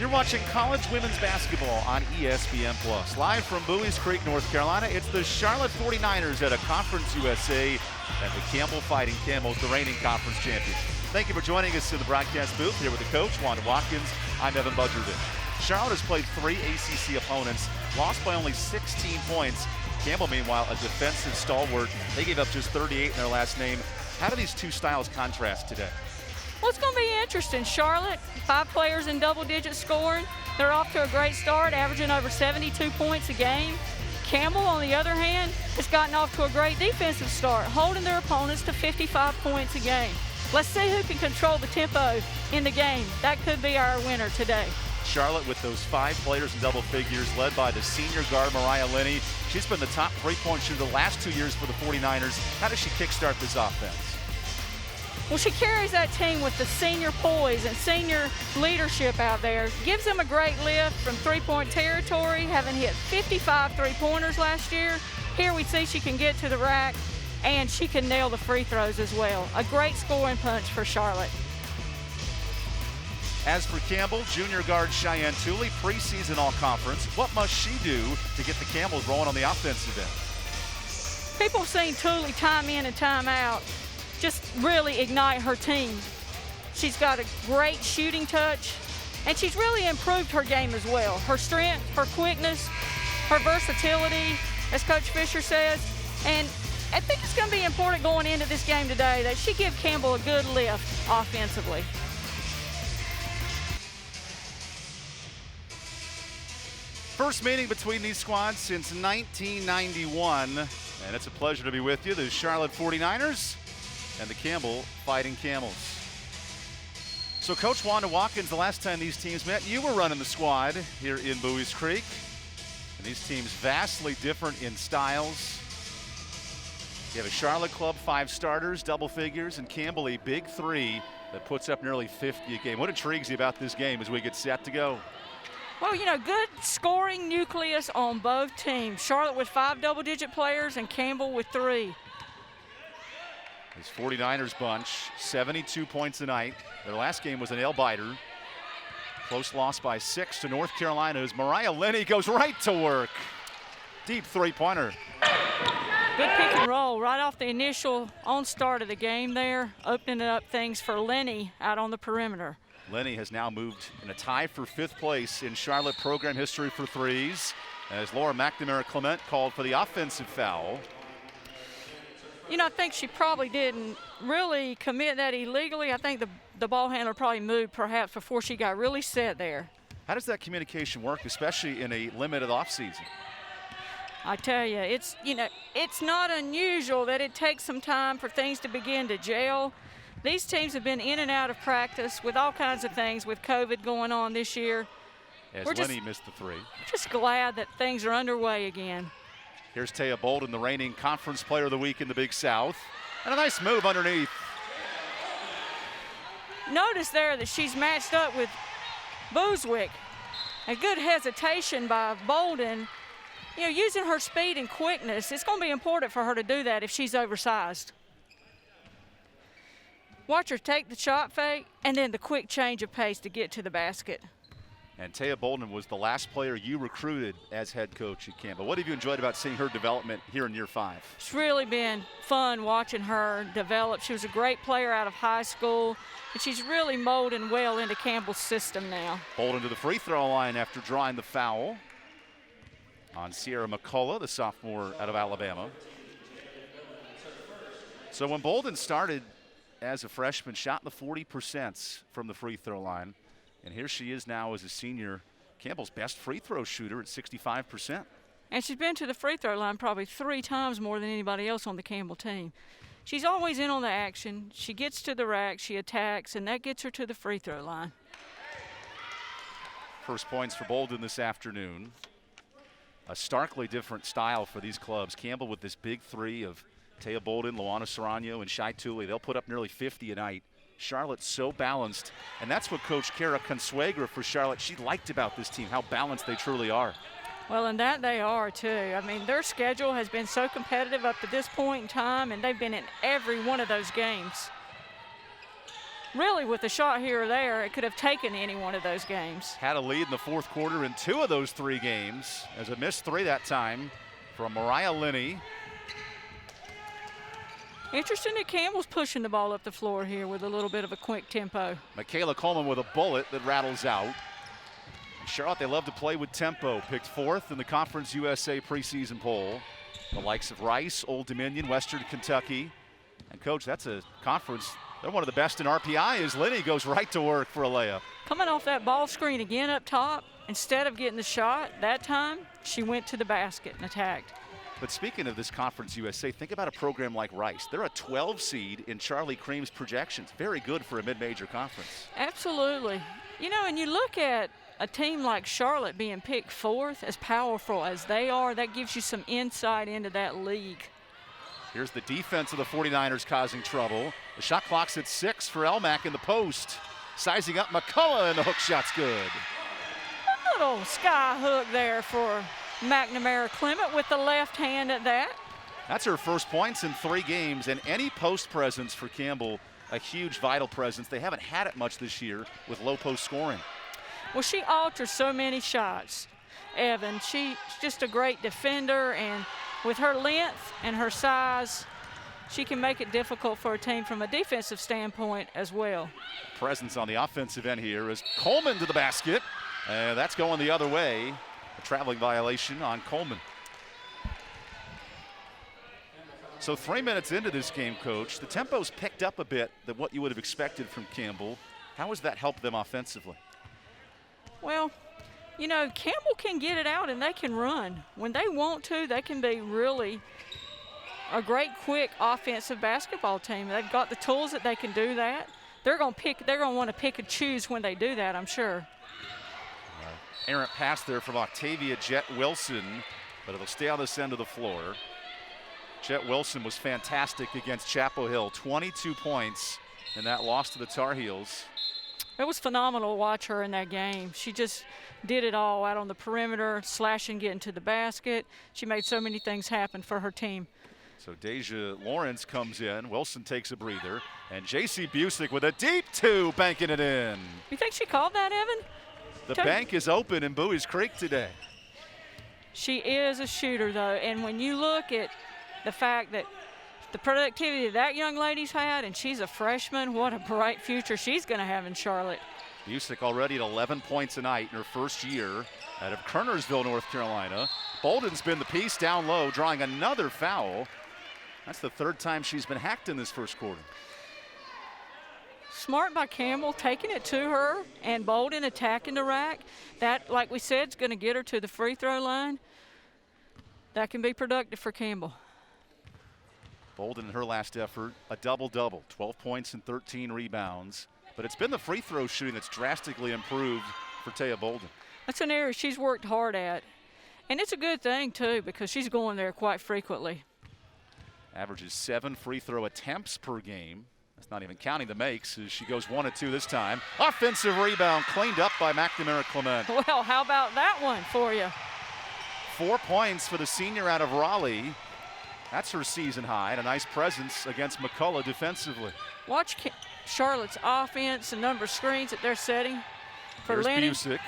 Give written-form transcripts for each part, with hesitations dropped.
You're watching college women's basketball on ESPN+. Live from Bowie's Creek, North Carolina, it's the Charlotte 49ers at a Conference USA and the Campbell Fighting Camels, the reigning conference champions. Thank you for joining us in the broadcast booth here with the coach, Wanda Watkins. I'm Evan Budgervich. Charlotte has played 3 ACC opponents, lost by only 16 points. Campbell, meanwhile, a defensive stalwart. They gave up just 38 in their last name. How do these two styles contrast today? Well, it's going to be interesting. Charlotte, 5 players in double-digit scoring. They're off to a great start, averaging over 72 points a game. Campbell, on the other hand, has gotten off to a great defensive start, holding their opponents to 55 points a game. Let's see who can control the tempo in the game. That could be our winner today. Charlotte with those 5 players in double figures, led by the senior guard, Mariah Linney. She's been the top 3-point shooter the last 2 years for the 49ers. How does she kickstart this offense? Well, she carries that team with the senior poise and senior leadership out there. Gives them a great lift from 3-point territory, having hit 55 3-pointers last year. Here we see she can get to the rack, and she can nail the free throws as well. A great scoring punch for Charlotte. As for Campbell, junior guard Cheyenne Tooley, preseason all-conference. What must she do to get the Camels rolling on the offensive end? People have seen Tooley time in and time out just really ignite her team. She's got a great shooting touch, and she's really improved her game as well. Her strength, her quickness, her versatility, as Coach Fisher says. And I think it's going to be important going into this game today that she give Campbell a good lift offensively. First meeting between these squads since 1991, and it's a pleasure to be with you. The Charlotte 49ers and the Campbell Fighting Camels. So Coach Wanda Watkins, the last time these teams met, you were running the squad here in Bowie's Creek. And these teams vastly different in styles. You have a Charlotte club, 5 starters, double figures, and Campbell a big 3 that puts up nearly 50 a game. What intrigues you about this game as we get set to go? Well, you know, good scoring nucleus on both teams. Charlotte with 5 double-digit players and Campbell with 3. This 49ers bunch, 72 points a night. Their last game was an nail-biter. Close loss by 6 to North Carolina as Mariah Linney goes right to work. Deep 3-pointer. Good pick and roll right off the initial start of the game there, opening up things for Linney out on the perimeter. Linney has now moved in a tie for 5th place in Charlotte program history for threes, as Laura McNamara Clement called for the offensive foul. You know, I think she probably didn't really commit that illegally. I think the ball handler probably moved perhaps before she got really set there. How does that communication work, especially in a limited offseason? I tell you, it's not unusual that it takes some time for things to begin to gel. These teams have been in and out of practice with all kinds of things with COVID going on this year. As Linney missed the 3. Just glad that things are underway again. Here's Taya Bolton, the reigning Conference Player of the Week in the Big South. And a nice move underneath. Notice there that she's matched up with Boozwick. A good hesitation by Bolton. You know, using her speed and quickness, it's going to be important for her to do that if she's oversized. Watch her take the shot fake and then the quick change of pace to get to the basket. And Taya Bolton was the last player you recruited as head coach at Campbell. What have you enjoyed about seeing her development here in year 5? It's really been fun watching her develop. She was a great player out of high school, and she's really molding well into Campbell's system now. Bolton to the free throw line after drawing the foul on Sierra McCullough, the sophomore out of Alabama. So when Bolton started as a freshman, shot the 40% from the free throw line. And here she is now as a senior, Campbell's best free throw shooter at 65%. And she's been to the free throw line probably 3 times more than anybody else on the Campbell team. She's always in on the action. She gets to the rack, she attacks, and that gets her to the free throw line. First points for Bolton this afternoon. A starkly different style for these clubs. Campbell with this big 3 of Taya Bolton, Moana Cerano, and Shai Tooley. They'll put up nearly 50 a night. Charlotte's so balanced, and that's what Coach Kara Consuegra for Charlotte, she liked about this team, how balanced they truly are. Well, and that they are, too. I mean, their schedule has been so competitive up to this point in time, and they've been in every one of those games. really with a shot here or there, it could have taken any one of those games. Had a lead in the fourth quarter in 2 of those 3 games, as a missed 3 that time from Mariah Linney. Interesting that Campbell's pushing the ball up the floor here with a little bit of a quick tempo. Michaela Coleman with a bullet that rattles out. Charlotte, they love to play with tempo. Picked 4th in the Conference USA preseason poll. The likes of Rice, Old Dominion, Western Kentucky. And Coach, that's a conference. They're one of the best in RPI as Linney goes right to work for a layup. Coming off that ball screen again up top, instead of getting the shot that time, she went to the basket and attacked. But speaking of this Conference USA, think about a program like Rice. They're a 12 seed in Charlie Cream's projections. Very good for a mid-major conference. Absolutely. You know, and you look at a team like Charlotte being picked 4th, as powerful as they are, that gives you some insight into that league. Here's the defense of the 49ers causing trouble. The shot clock's at 6 for Elmack in the post. Sizing up McCullough, and the hook shot's good. A little sky hook there for McNamara Clement with the left hand at that. That's her first points in 3 games, and any post presence for Campbell, a huge vital presence. They haven't had it much this year with low post scoring. Well, she alters so many shots, Evan. She's just a great defender, and with her length and her size, she can make it difficult for a team from a defensive standpoint as well. Presence on the offensive end here is Coleman to the basket, and that's going the other way. A traveling violation on Coleman. So 3 minutes into this game, Coach, the tempo's picked up a bit than what you would have expected from Campbell. How has that helped them offensively? Well, you know, Campbell can get it out and they can run. When they want to, they can be really a great, quick offensive basketball team. They've got the tools that they can do that. They're going to want to pick and choose when they do that, I'm sure. Errant pass there from Octavia Jet Wilson, but it'll stay on this end of the floor. Jet Wilson was fantastic against Chapel Hill, 22 points in that loss to the Tar Heels. It was phenomenal to watch her in that game. She just did it all out on the perimeter, slashing, getting to the basket. She made so many things happen for her team. So Deja Lawrence comes in, Wilson takes a breather, and J.C. Busick with a deep 2, banking it in. You think she called that, Evan? The bank is open in Bowie's Creek today. She is a shooter, though, and when you look at the fact that the productivity that young lady's had, and she's a freshman, what a bright future she's going to have in Charlotte. Busick already at 11 points a night in her first year out of Kernersville, North Carolina. Bolden's been the piece down low, drawing another foul. That's the 3rd time she's been hacked in this first quarter. Smart by Campbell, taking it to her, and Bolden attacking the rack. That, like we said, is going to get her to the free throw line. That can be productive for Campbell. Bolden in her last effort, a double-double, 12 points and 13 rebounds. But it's been the free throw shooting that's drastically improved for Taya Bolton. That's an area she's worked hard at. And it's a good thing, too, because she's going there quite frequently. Averages 7 free throw attempts per game. That's not even counting the makes as she goes 1 of 2 this time. Offensive rebound cleaned up by McNamara Clement. Well, how about that one for you? 4 points for the senior out of Raleigh. That's her season high, and a nice presence against McCullough defensively. Watch Charlotte's offense, the number of screens that they're setting for Here's Lenny. Busick.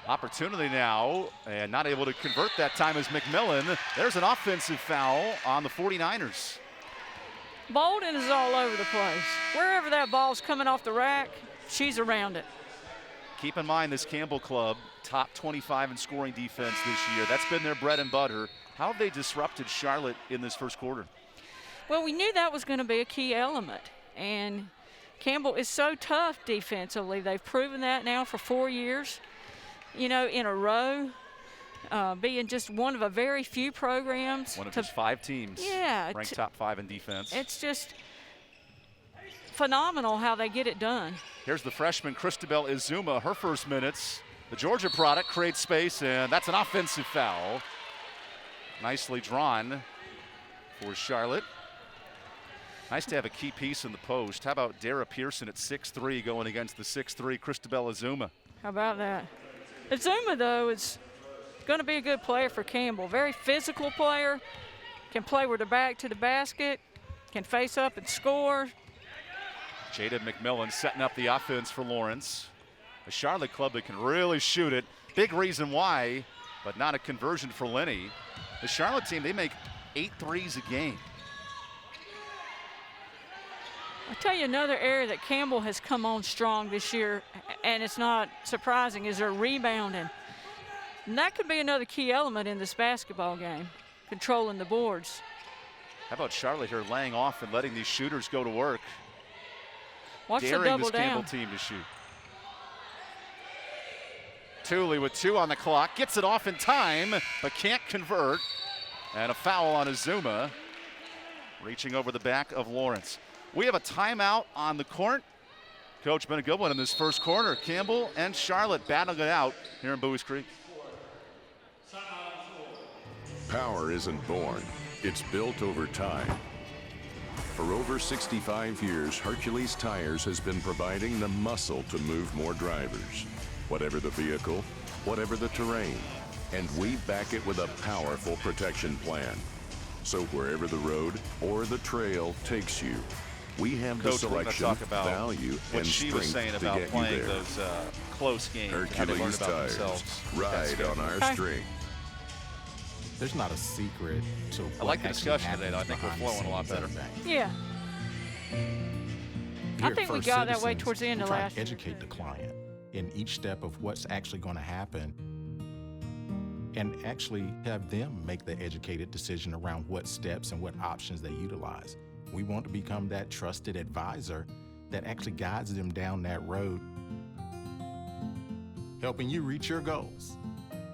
Opportunity now, and not able to convert that time as McMillan. There's an offensive foul on the 49ers. Bolden is all over the place. Wherever that ball's coming off the rack, she's around it. Keep in mind this Campbell club, top 25 in scoring defense this year. That's been their bread and butter. How have they disrupted Charlotte in this first quarter? Well, we knew that was going to be a key element. And Campbell is so tough defensively. They've proven that now for 4 years, you know, in a row, being just one of a very few programs. One of just 5 teams ranked top 5 in defense. It's just phenomenal how they get it done. Here's the freshman Christabel Izuma, her first minutes. The Georgia product creates space, and that's an offensive foul. Nicely drawn for Charlotte. Nice to have a key piece in the post. How about Dara Pearson at 6'3", going against the 6'3" Christabel Izuma? How about that? Izuma, though, is going to be a good player for Campbell. Very physical player, can play with her back to the basket, can face up and score. Jaden Mcmillan setting up the offense for Lawrence. A Charlotte club that can really shoot it. Big reason why, but not a conversion for Lenny. The Charlotte team, they make 8 threes a game. I'll tell you another area that Campbell has come on strong this year, and it's not surprising, is their rebounding. And that could be another key element in this basketball game, controlling the boards. How about Charlotte here laying off and letting these shooters go to work? Watch the daring double this Campbell down. team to shoot. Thule with 2 on the clock, gets it off in time, but can't convert. And a foul on Azuma, reaching over the back of Lawrence. We have a timeout on the court. Coach, been a good one in this first quarter. Campbell and Charlotte battling it out here in Buies Creek. Power isn't born, it's built over time. For over 65 years, Hercules Tires has been providing the muscle to move more drivers. Whatever the vehicle, whatever the terrain. And we back it with a powerful protection plan. So wherever the road or the trail takes you, we have Coach, the selection, talk about value, what and she was strength saying to about get you playing there. those close games. How they learn Hercules about Tires, themselves. ride on our Okay. string. There's not a secret to I what like the actually discussion today, though. I happens think we're behind the flowing a lot scenes better. of the game. Yeah. Here I at think we First got that way Citizens, towards the end we of try last to year. educate the client in each step of what's actually going to happen and actually have them make the educated decision around what steps and what options they utilize. We want to become that trusted advisor that actually guides them down that road, helping you reach your goals.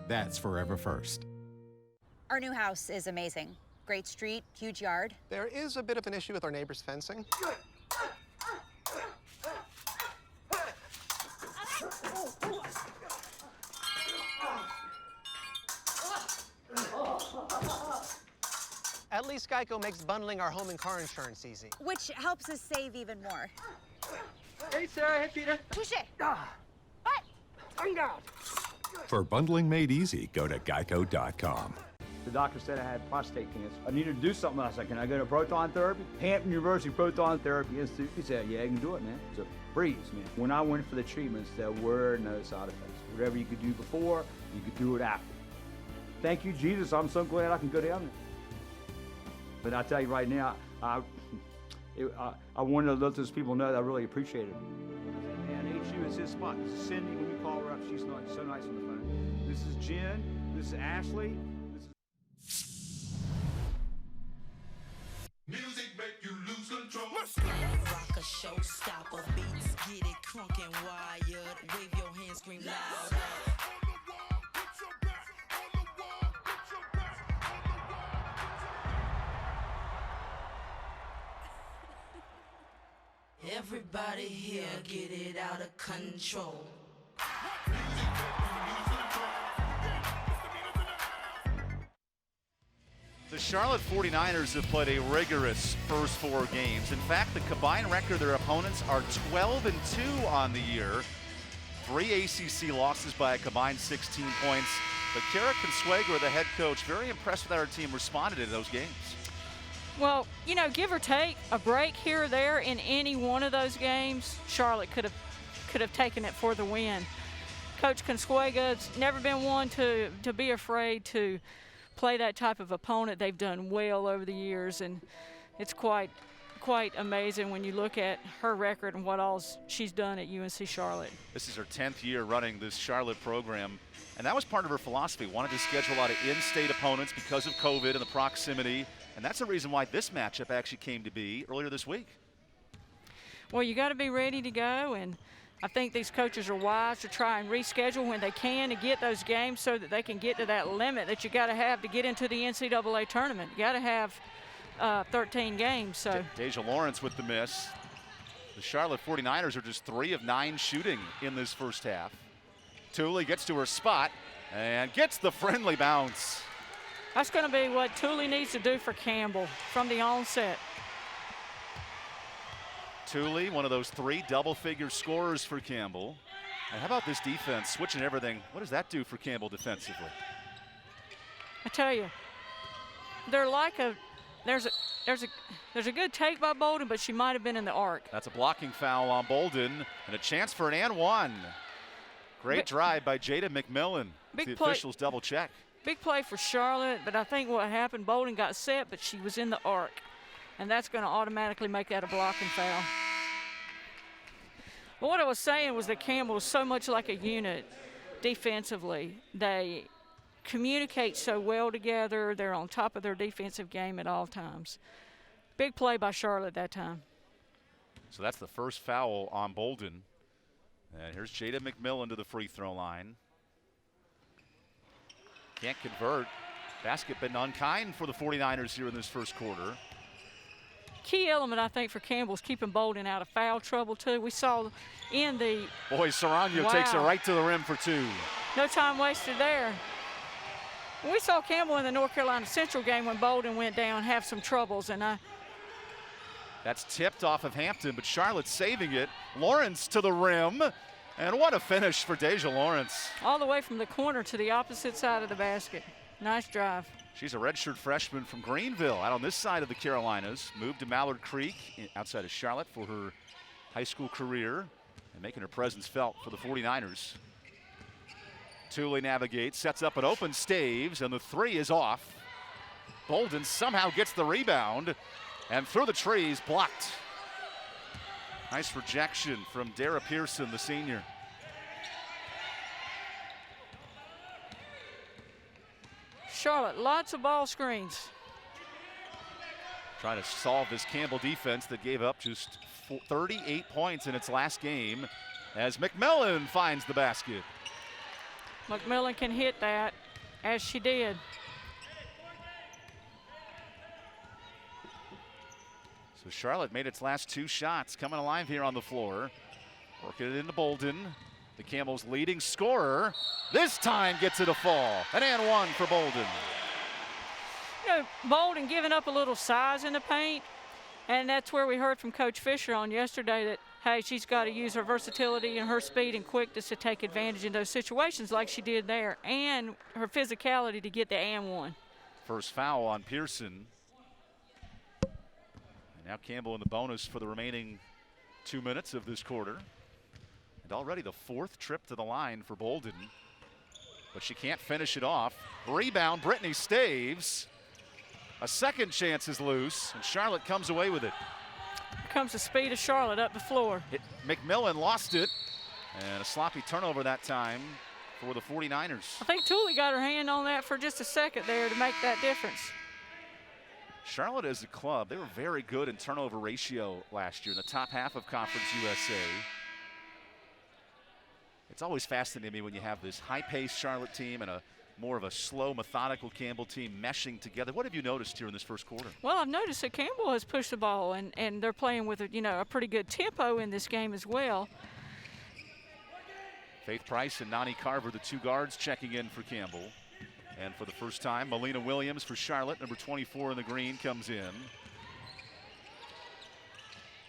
That's Forever First. Our new house is amazing. Great street, huge yard. There is a bit of an issue with our neighbor's fencing. At least Geico makes bundling our home and car insurance easy. Which helps us save even more. Hey, Sarah. Hey, Peter. Touche. What? Bring down. For bundling made easy, go to geico.com. The doctor said I had prostate cancer. I needed to do something. I said, can I go to proton therapy? Hampton University Proton Therapy Institute. He said, yeah, you can do it, man. It's a breeze, man. When I went for the treatments, there were no side effects. Whatever you could do before, you could do it after. Thank you, Jesus. I'm so glad I can go down there. But I tell you right now, I wanted to let those people know that I really appreciate it. And HU is his spot. This is Cindy. When you call her up, she's so nice on the phone. This is Jen. This is Ashley. Music make you lose control. Rock a showstopper, beats get it crunk and wired. Wave your hands, scream loud. Everybody here get it out of control. The Charlotte 49ers have played a rigorous first 4 games. In fact, the combined record of their opponents are 12-2 on the year. 3 ACC losses by a combined 16 points. But Callie Connick, the head coach, very impressed with how her team responded in those games. Well, you know, give or take a break here or there in any one of those games, Charlotte could have taken it for the win. Coach Consuega's never been one to be afraid to play that type of opponent. They've done well over the years, and it's quite amazing when you look at her record and what all she's done at UNC Charlotte. This is her 10th year running this Charlotte program, and that was part of her philosophy. Wanted to schedule a lot of in-state opponents because of COVID and the proximity, and that's the reason why this matchup actually came to be earlier this week. Well, you got to be ready to go, and I think these coaches are wise to try and reschedule when they can to get those games so that they can get to that limit that you got to have to get into the NCAA tournament. You got to have 13 games. So Deja Lawrence with the miss. The Charlotte 49ers are just 3 of 9 shooting in this first half. Thule gets to her spot and gets the friendly bounce. that's going to be what Thule needs to do for Campbell from the onset. Thule, one of those 3 double-figure scorers for Campbell. And how about this defense, switching everything? What does that do for Campbell defensively? I tell you, they're like there's a good take by Bolton, but she might have been in the arc. That's a blocking foul on Bolton and a chance for an and one. Great drive by Jaden Mcmillan. The officials double check. Big play for Charlotte, but I think what happened, Bolton got set, but she was in the arc. And that's going to automatically make that a blocking foul. But what I was saying was that Campbell is so much like a unit defensively. They communicate so well together. They're on top of their defensive game at all times. Big play by Charlotte that time. So that's the first foul on Bolton. And here's Jaden Mcmillan to the free throw line. Can't convert. Basket been unkind for the 49ers here in this first quarter. Key element, I think, for Campbell is keeping Bolton out of foul trouble, too. We saw in the... Boy, Cerano takes it right to the rim for two. No time wasted there. We saw Campbell in the North Carolina Central game when Bolton went down have some troubles, and That's tipped off of Hampton, but Charlotte saving it. Lawrence to the rim, and what a finish for Deja Lawrence. All the way from the corner to the opposite side of the basket. Nice drive. She's a redshirt freshman from Greenville, out on this side of the Carolinas. Moved to Mallard Creek outside of Charlotte for her high school career and making her presence felt for the 49ers. Thule navigates, sets up an open Staves, and the three is off. Bolton somehow gets the rebound, and through the trees, blocked. Nice rejection from Dara Pearson, the senior. Charlotte, lots of ball screens. Trying to solve this Campbell defense that gave up just 38 points in its last game as Mcmillan finds the basket. Mcmillan can hit that, as she did. So Charlotte made its last two shots, coming alive here on the floor. Working it into Bolton. The Campbell's leading scorer this time gets it a fall. An and one for Bolton. You know, Bolton giving up a little size in the paint, and that's where we heard from Coach Fisher on yesterday that, hey, she's got to use her versatility and her speed and quickness to take advantage in those situations like she did there, and her physicality to get the and one. First foul on Pearson. And now Campbell in the bonus for the remaining 2 minutes of this quarter. And already the fourth trip to the line for Bolton. But she can't finish it off. Rebound, Brittany Staves. A second chance is loose, and Charlotte comes away with it. Here comes the speed of Charlotte up the floor. McMillan lost it, and a sloppy turnover that time for the 49ers. I think Thule got her hand on that for just a second there to make that difference. Charlotte as a club, they were very good in turnover ratio last year in the top half of Conference USA. It's always fascinating to me when you have this high-paced Charlotte team and a more of a slow, methodical Campbell team meshing together. What have you noticed here in this first quarter? Well, I've noticed that Campbell has pushed the ball, and they're playing with a pretty good tempo in this game as well. Faith Price and Nani Carver, the two guards, checking in for Campbell. And for the first time, Melina Williams for Charlotte, number 24 in the green, comes in.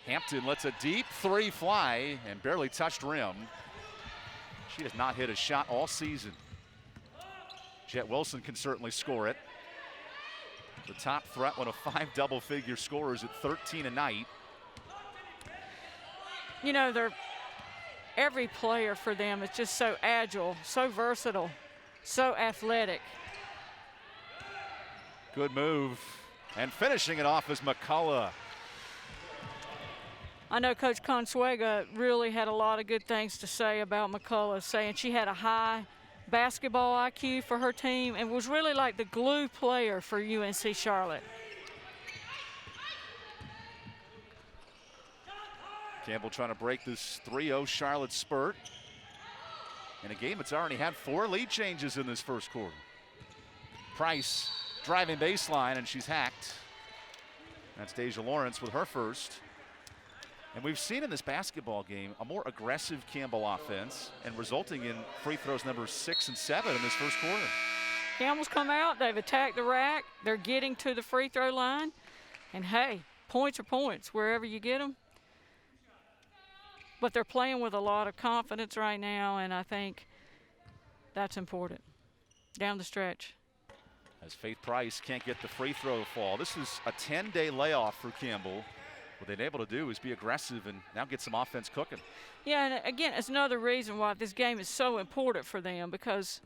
Hampton lets a deep three fly and barely touched rim. She has not hit a shot all season. Jet Wilson can certainly score it. The top threat, one of 5 double-figure scorers at 13 a night. You know, every player for them is just so agile, so versatile, so athletic. Good move. And finishing it off is McCullough. I know Coach Consuega really had a lot of good things to say about McCullough, saying she had a high basketball IQ for her team and was really like the glue player for UNC Charlotte. Campbell trying to break this 3-0 Charlotte spurt in a game that's already had 4 lead changes in this first quarter. Price driving baseline, and she's hacked. That's Deja Lawrence with her first. And we've seen in this basketball game a more aggressive Campbell offense and resulting in free throws number 6 and 7 in this first quarter. Campbell's come out, they've attacked the rack, they're getting to the free throw line, and hey, points are points wherever you get them. But they're playing with a lot of confidence right now, and I think that's important down the stretch. as Faith Price can't get the free throw to fall. This is a 10-day layoff for Campbell. What they've been able to do is be aggressive and now get some offense cooking. Yeah, and again, it's another reason why this game is so important for them because,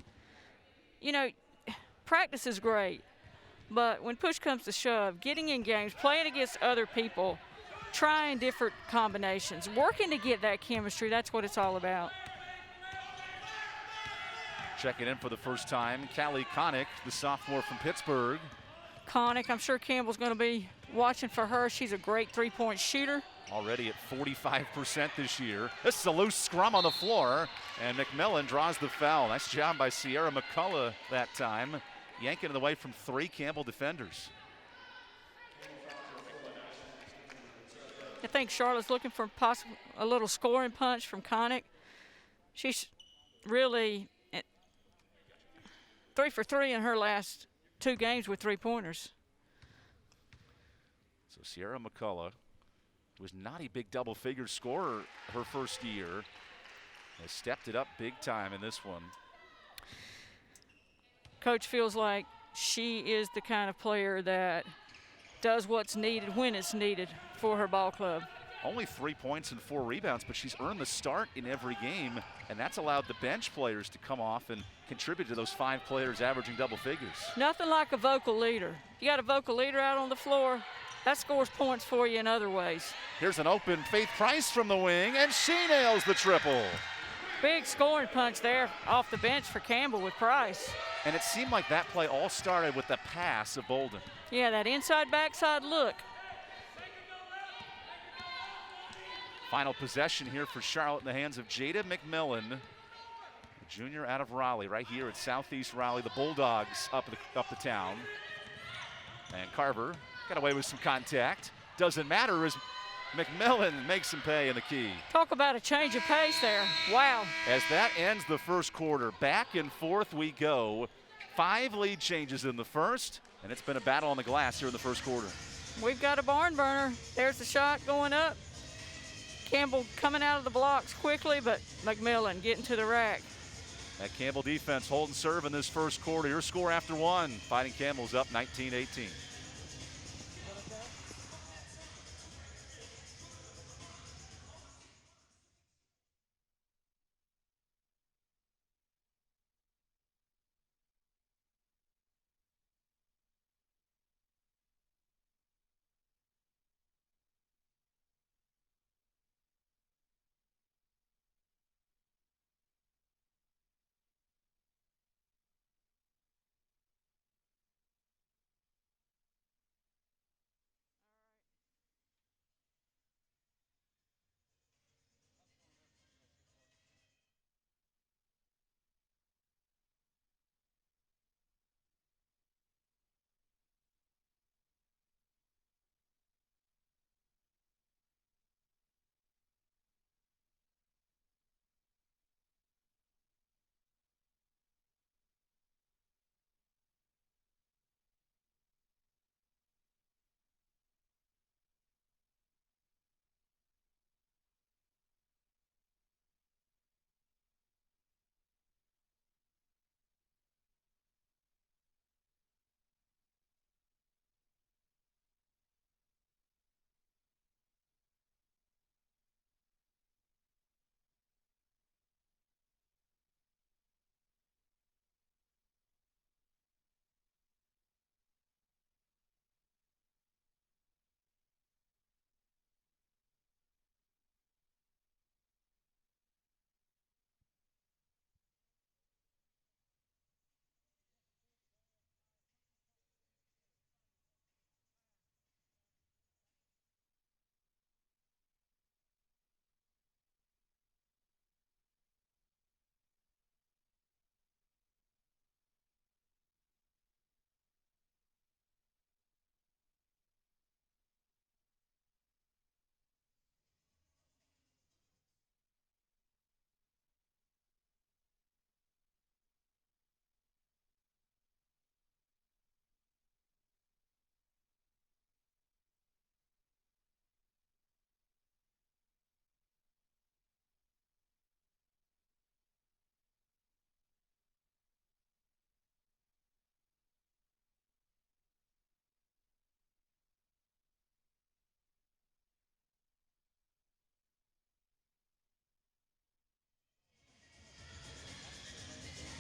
you know, practice is great, but when push comes to shove, getting in games, playing against other people, trying different combinations, working to get that chemistry, that's what it's all about. Checking in for the first time, Callie Connick, the sophomore from Pittsburgh. Connick, I'm sure Campbell's going to be watching for her. She's a great three-point shooter. Already at 45% this year. This is a loose scrum on the floor, and McMillan draws the foul. Nice job by Sierra McCullough that time. Yanking it away from 3 Campbell defenders. I think Charlotte's looking for a little scoring punch from Connick. She's really 3 for 3 in her last 2 games with 3-pointers. So Sierra McCullough, who was not a big double-figure scorer her first year, has stepped it up big time in this one. Coach feels like she is the kind of player that does what's needed when it's needed for her ball club. Only 3 points and 4 rebounds, but she's earned the start in every game, and that's allowed the bench players to come off and contribute to those 5 players averaging double figures. Nothing like a vocal leader. You got a vocal leader out on the floor, that scores points for you in other ways. Here's an open Faith Price from the wing, and she nails the triple. Big scoring punch there off the bench for Campbell with Price. And it seemed like that play all started with the pass of Bolton. Yeah, that inside-backside look. Final possession here for Charlotte in the hands of Jaden Mcmillan, the junior out of Raleigh, right here at Southeast Raleigh. The Bulldogs up the town. And Carver got away with some contact. Doesn't matter as McMillan makes him pay in the key. Talk about a change of pace there. Wow. As that ends the first quarter, back and forth we go. 5 lead changes in the first, and it's been a battle on the glass here in the first quarter. We've got a barn burner. There's the shot going up. Campbell coming out of the blocks quickly, but McMillan getting to the rack. That Campbell defense holding serve in this first quarter. Your score after 1. Fighting Campbell's up 19-18.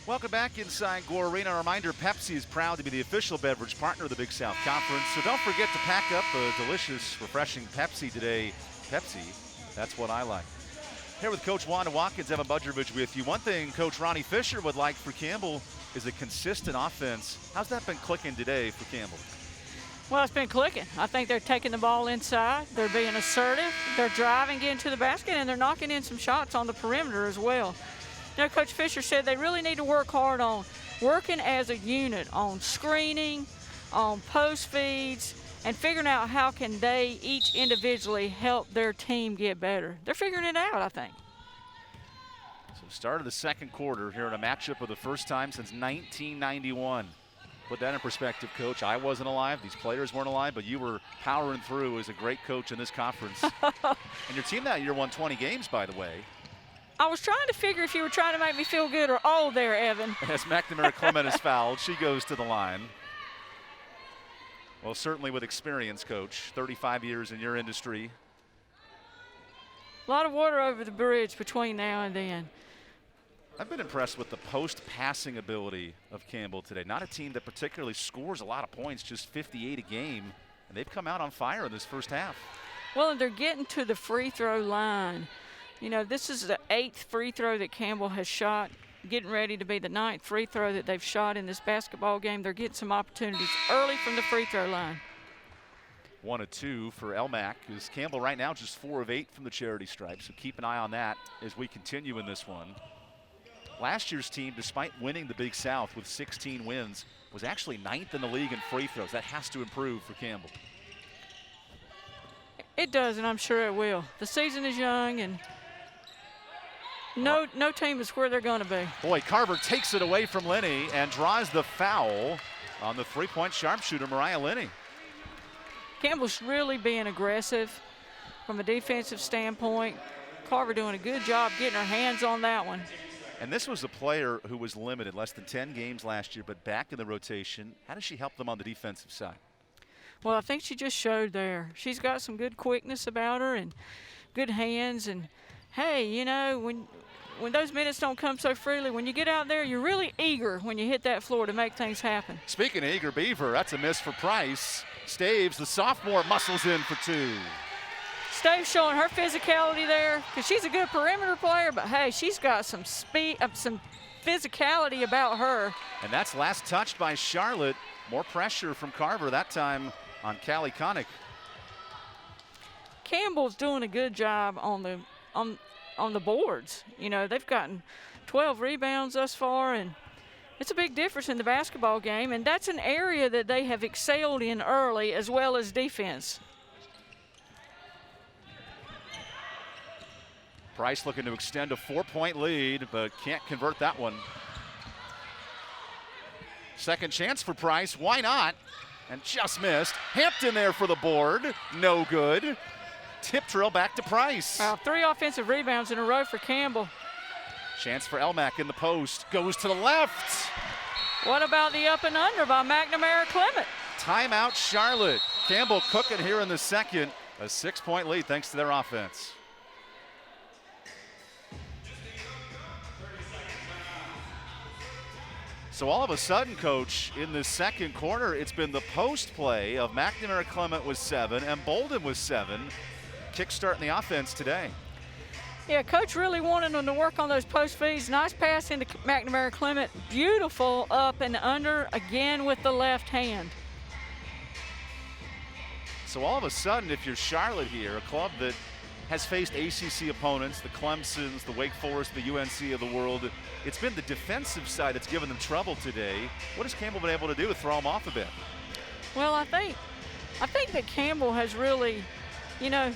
Welcome back inside Gore Arena. A reminder, Pepsi is proud to be the official beverage partner of the Big South Conference. So don't forget to pack up a delicious, refreshing Pepsi today. Pepsi, that's what I like. Here with Coach Wanda Watkins, Evan Budrovich with you. One thing Coach Ronnie Fisher would like for Campbell is a consistent offense. How's that been clicking today for Campbell? Well, it's been clicking. I think they're taking the ball inside. They're being assertive. They're driving into the basket, and they're knocking in some shots on the perimeter as well. You know, Coach Fisher said they really need to work hard on working as a unit, on screening, on post feeds, and figuring out how can they each individually help their team get better. They're figuring it out, I think. So start of the second quarter here in a matchup for the first time since 1991. Put that in perspective, Coach. I wasn't alive. These players weren't alive, but you were powering through as a great coach in this conference. And your team that year won 20 games, by the way. I was trying to figure if you were trying to make me feel good or old there, Evan. As McNamara Clement is fouled, she goes to the line. Well, certainly with experience, Coach. 35 years in your industry. A lot of water over the bridge between now and then. I've been impressed with the post-passing ability of Campbell today. Not a team that particularly scores a lot of points, just 58 a game. And they've come out on fire in this first half. Well, and they're getting to the free throw line. You know, this is the 8th free throw that Campbell has shot, getting ready to be the 9th free throw that they've shot in this basketball game. They're getting some opportunities early from the free throw line. 1 of 2 for Elmack, who's Campbell right now just 4 of 8 from the charity stripe. So keep an eye on that as we continue in this one. Last year's team, despite winning the Big South with 16 wins, was actually 9th in the league in free throws. That has to improve for Campbell. It does, and I'm sure it will. The season is young, and no team is where they're going to be. Boy, Carver takes it away from Linney and draws the foul on the three-point sharpshooter, Mariah Linney. Campbell's really being aggressive from a defensive standpoint. Carver doing a good job getting her hands on that one. And this was a player who was limited, less than 10 games last year, but back in the rotation. How does she help them on the defensive side? Well, I think she just showed there. She's got some good quickness about her and good hands. And, hey, you know, when those minutes don't come so freely, when you get out there, you're really eager when you hit that floor to make things happen. Speaking of eager beaver, that's a miss for Price. Staves, the sophomore, muscles in for 2. Staves showing her physicality there because she's a good perimeter player, but, hey, she's got some speed, some physicality about her. And that's last touched by Charlotte. More pressure from Carver, that time on Callie Connick. Campbell's doing a good job on the boards. You know, they've gotten 12 rebounds thus far, and it's a big difference in the basketball game, and that's an area that they have excelled in early as well as defense. Price looking to extend a 4-point lead, but can't convert that one. Second chance for Price, why not? And just missed. Hampton there for the board, no good. Tip drill back to Price. Wow, 3 offensive rebounds in a row for Campbell. Chance for Elmack in the post, goes to the left. What about the up and under by McNamara Clement? Timeout Charlotte. Campbell cooking here in the second. A 6-point lead thanks to their offense. So all of a sudden, Coach, in the second quarter, it's been the post play of McNamara Clement with 7 and Bolden with 7. Kickstarting the offense today. Yeah, Coach really wanted them to work on those post feeds. Nice pass into McNamara Clement. Beautiful up and under, again with the left hand. So all of a sudden, if you're Charlotte here, a club that has faced ACC opponents, the Clemsons, the Wake Forest, the UNC of the world, it's been the defensive side that's given them trouble today. What has Campbell been able to do to throw them off a bit? Well, I think that Campbell has really, you know,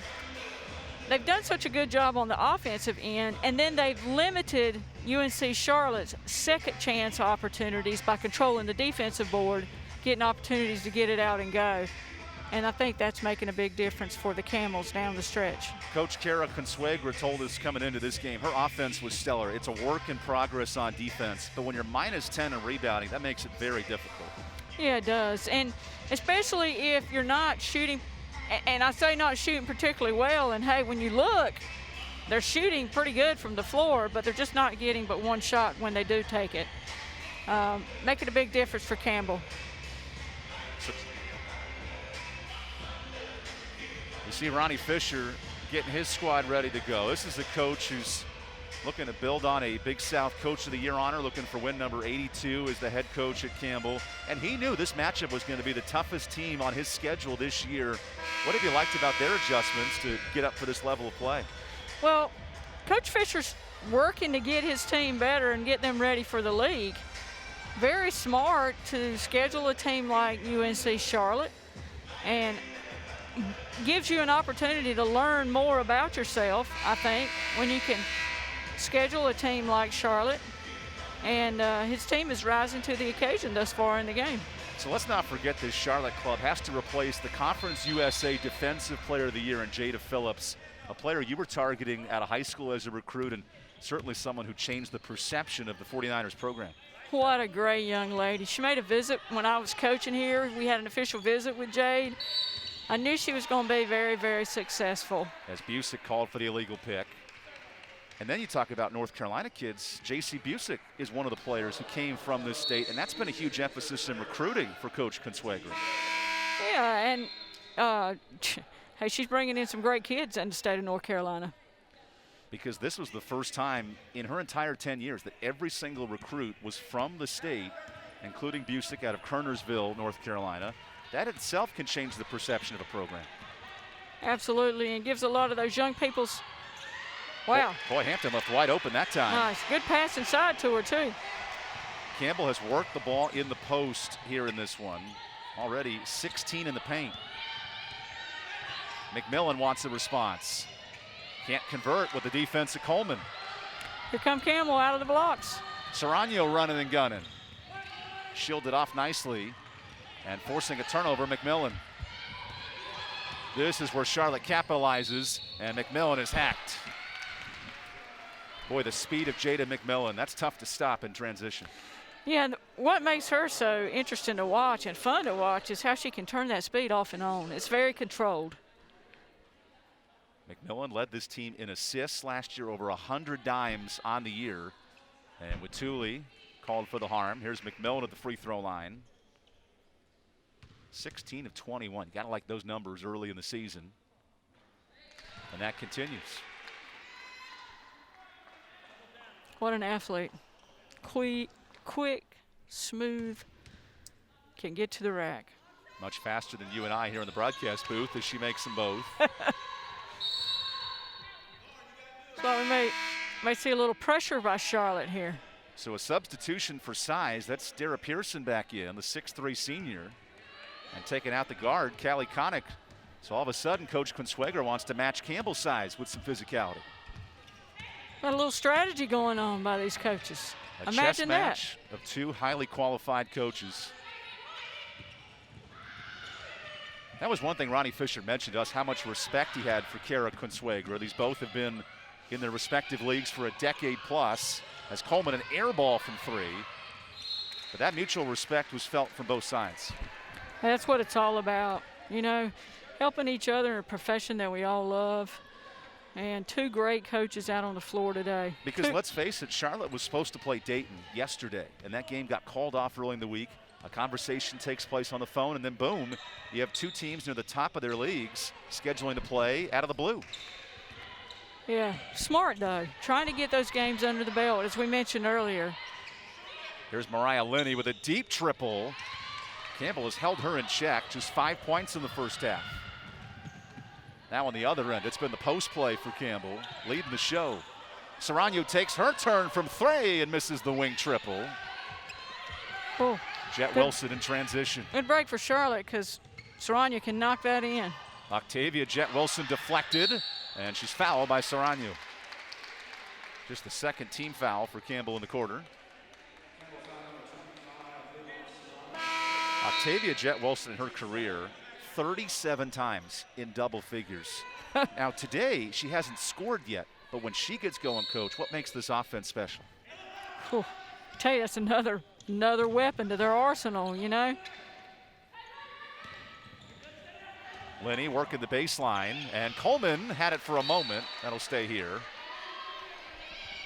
they've done such a good job on the offensive end, and then they've limited UNC Charlotte's second chance opportunities by controlling the defensive board, getting opportunities to get it out and go. And I think that's making a big difference for the Camels down the stretch. Coach Kara Consuegra told us coming into this game, her offense was stellar. It's a work in progress on defense, but when you're minus 10 in rebounding, that makes it very difficult. Yeah, it does. And especially if you're not shooting, and I say not shooting particularly well, and hey, when you look, they're shooting pretty good from the floor, but they're just not getting but one shot when they do take it. making a big difference for Campbell. You see Ronnie Fisher getting his squad ready to go. This is a coach who's looking to build on a Big South Coach of the Year honor, looking for win number 82 as the head coach at Campbell. And he knew this matchup was going to be the toughest team on his schedule this year. What have you liked about their adjustments to get up for this level of play? Well, Coach Fisher's working to get his team better and get them ready for the league. Very smart to schedule a team like UNC Charlotte, and gives you an opportunity to learn more about yourself, I think, when you can schedule a team like Charlotte. And his team is rising to the occasion thus far in the game. So let's not forget this Charlotte club has to replace the Conference USA Defensive Player of the Year in Jada Phillips, a player you were targeting out of high school as a recruit, and certainly someone who changed the perception of the 49ers program. What a great young lady. She made a visit when I was coaching here. We had an official visit with Jade. I knew she was going to be very, very successful. As Busick called for the illegal pick. And then you talk about North Carolina kids. J.C. Busick is one of the players who came from this state, and that's been a huge emphasis in recruiting for Coach Consuegra. Yeah, and hey, she's bringing in some great kids in the state of North Carolina. Because this was the first time in her entire 10 years that every single recruit was from the state, including Busick out of Kernersville, North Carolina. That itself can change the perception of a program. Absolutely, and gives a lot of those young people's. Wow. Boy, Hampton left wide open that time. Nice. Good pass inside to her, too. Campbell has worked the ball in the post here in this one. Already 16 in the paint. Mcmillan wants a response. Can't convert with the defense of Coleman. Here come Campbell out of the blocks. Cerano running and gunning. Shielded off nicely and forcing a turnover, Mcmillan. This is where Charlotte capitalizes, and Mcmillan is hacked. Boy, the speed of Jaden Mcmillan, that's tough to stop in transition. Yeah, and what makes her so interesting to watch and fun to watch is how she can turn that speed off and on. It's very controlled. Mcmillan led this team in assists last year, over 100 dimes on the year. And with Thule called for the harm, here's Mcmillan at the free throw line. 16 of 21. You gotta like those numbers early in the season. And that continues. What an athlete. Quick, smooth, can get to the rack. Much faster than you and I here in the broadcast booth as she makes them both. So we may see a little pressure by Charlotte here. So a substitution for size. That's Dara Pearson back in, the 6'3" senior. And taking out the guard, Callie Connick. So all of a sudden, Coach Consuegra wants to match Campbell's size with some physicality. Got a little strategy going on by these coaches. A Imagine chess match of two highly qualified coaches. That was one thing Ronnie Fisher mentioned to us, how much respect he had for Kara Consuegra. These both have been in their respective leagues for a decade plus. As Coleman an air ball from three. But that mutual respect was felt from both sides. That's what it's all about, you know, helping each other in a profession that we all love. And two great coaches out on the floor today. Because let's face it, Charlotte was supposed to play Dayton yesterday, and that game got called off early in the week. A conversation takes place on the phone, and then boom, you have two teams near the top of their leagues scheduling to play out of the blue. Yeah, smart though, trying to get those games under the belt, as we mentioned earlier. Here's Mariah Linney with a deep triple. Campbell has held her in check, just 5 points in the first half. Now on the other end, it's been the post play for Campbell, leading the show. Cerano takes her turn from three and misses the wing triple. Oh, Jet Wilson in transition. Good break for Charlotte because Cerano can knock that in. Octavia Jet Wilson deflected, and she's fouled by Cerano. Just the second team foul for Campbell in the quarter. Octavia Jet Wilson in her career 37 times in double figures. Now today, she hasn't scored yet, but when she gets going, Coach, what makes this offense special? I tell you, that's another weapon to their arsenal, you know. Linney working the baseline, and Coleman had it for a moment. That'll stay here.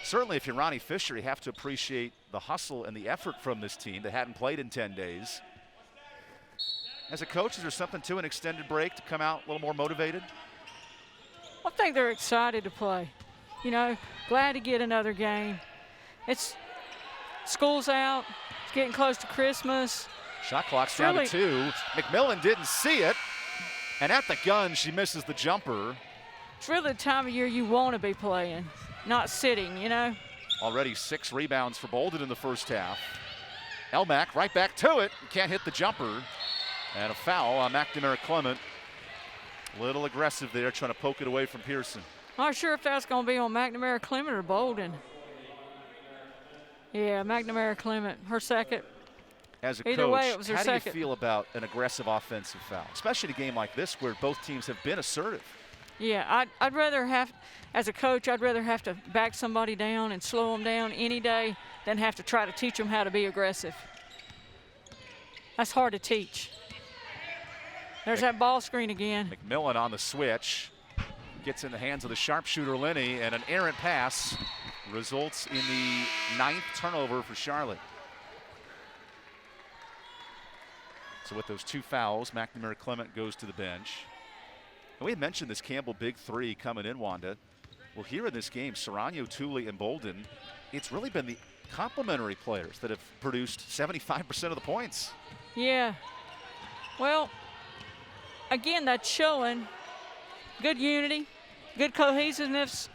Certainly, if you're Ronnie Fisher, you have to appreciate the hustle and the effort from this team that hadn't played in 10 days. As a coach, is there something to an extended break to come out a little more motivated? I think they're excited to play. You know, glad to get another game. School's out. It's getting close to Christmas. Shot clock's down to 2. McMillan didn't see it. And at the gun, she misses the jumper. It's really the time of year you want to be playing, not sitting, you know. Already 6 rebounds for Bolton in the first half. Elmack right back to it. Can't hit the jumper. And a foul on McNamara Clement. A little aggressive there, trying to poke it away from Pearson. Not sure if that's going to be on McNamara Clement or Bolton. Yeah, McNamara Clement, her second. As a Either coach, way, it was her how second. do you feel about an aggressive offensive foul, especially in a game like this where both teams have been assertive? Yeah, I'd rather have, as a coach, I'd rather have to back somebody down and slow them down any day than have to try to teach them how to be aggressive. That's hard to teach. There's that ball screen again. McMillan on the switch. Gets in the hands of the sharpshooter Lenny, and an errant pass results in the 9th turnover for Charlotte. So with those 2 fouls, McNamara Clement goes to the bench. And we had mentioned this Campbell big 3 coming in, Wanda. Well, here in this game, Cerano, Tooley, and Bolton, it's really been the complementary players that have produced 75% of the points. Yeah. Well, again, that's showing good unity, good cohesiveness,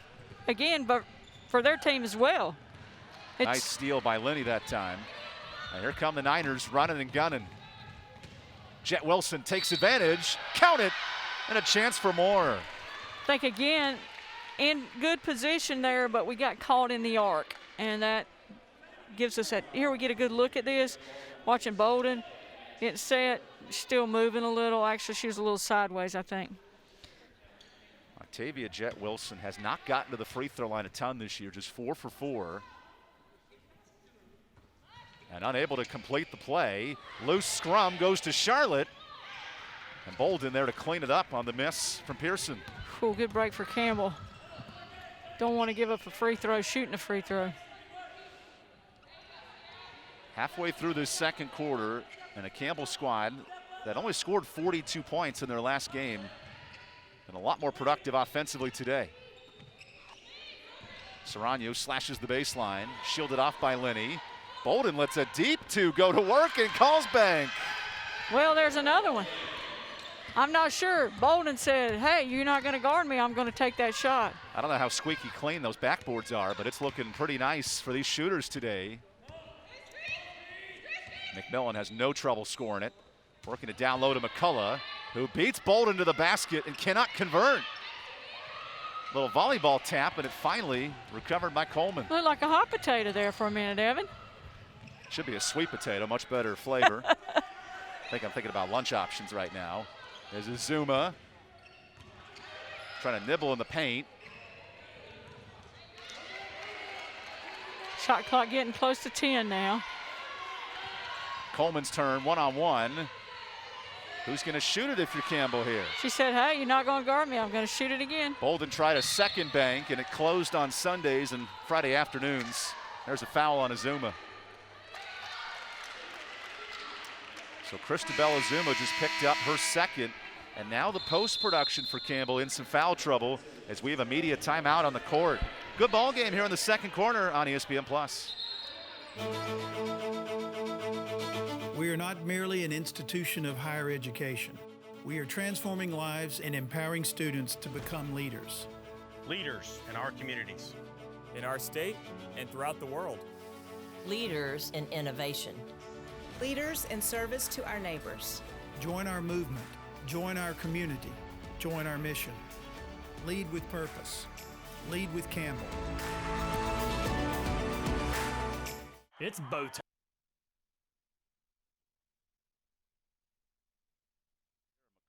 again, but for their team as well. Nice steal by Lenny that time. And here come the Niners running and gunning. Jet Wilson takes advantage, count it, and a chance for more. I think, again, in good position there, but we got caught in the arc, and that gives us that. Here we get a good look at this, watching Bolton get set, still moving a little. Actually, she was a little sideways, I think. Octavia Jet Wilson has not gotten to the free throw line a ton this year, just 4 for 4. And unable to complete the play. Loose scrum goes to Charlotte. And Bolton there to clean it up on the miss from Pearson. Cool, good break for Campbell. Don't want to give up a free throw, shooting a free throw. Halfway through this second quarter, and a Campbell squad that only scored 42 points in their last game, and a lot more productive offensively today. Cerano slashes the baseline, shielded off by Lenny. Bolton lets a deep 2 go to work and calls bank. Well, there's another one. I'm not sure. Bolton said, hey, you're not going to guard me. I'm going to take that shot. I don't know how squeaky clean those backboards are, but it's looking pretty nice for these shooters today. McMillan has no trouble scoring it. Working it down low to McCullough, who beats Bolton to the basket and cannot convert. Little volleyball tap, and it finally recovered by Coleman. Looked like a hot potato there for a minute, Evan. Should be a sweet potato, much better flavor. I think I'm thinking about lunch options right now. There's Azuma trying to nibble in the paint. Shot clock getting close to 10 now. Coleman's turn, one-on-one. Who's going to shoot it if you're Campbell here? She said, hey, you're not going to guard me. I'm going to shoot it again. Bolton tried a second bank, and it closed on Sundays and Friday afternoons. There's a foul on Azuma. So Christabel Azuma just picked up her second, and now the post production for Campbell in some foul trouble as we have a media timeout on the court. Good ball game here in the second quarter on ESPN+. We are not merely an institution of higher education. We are transforming lives and empowering students to become leaders. Leaders in our communities, in our state, and throughout the world. Leaders in innovation. Leaders in service to our neighbors. Join our movement. Join our community. Join our mission. Lead with purpose. Lead with Campbell. It's bow time.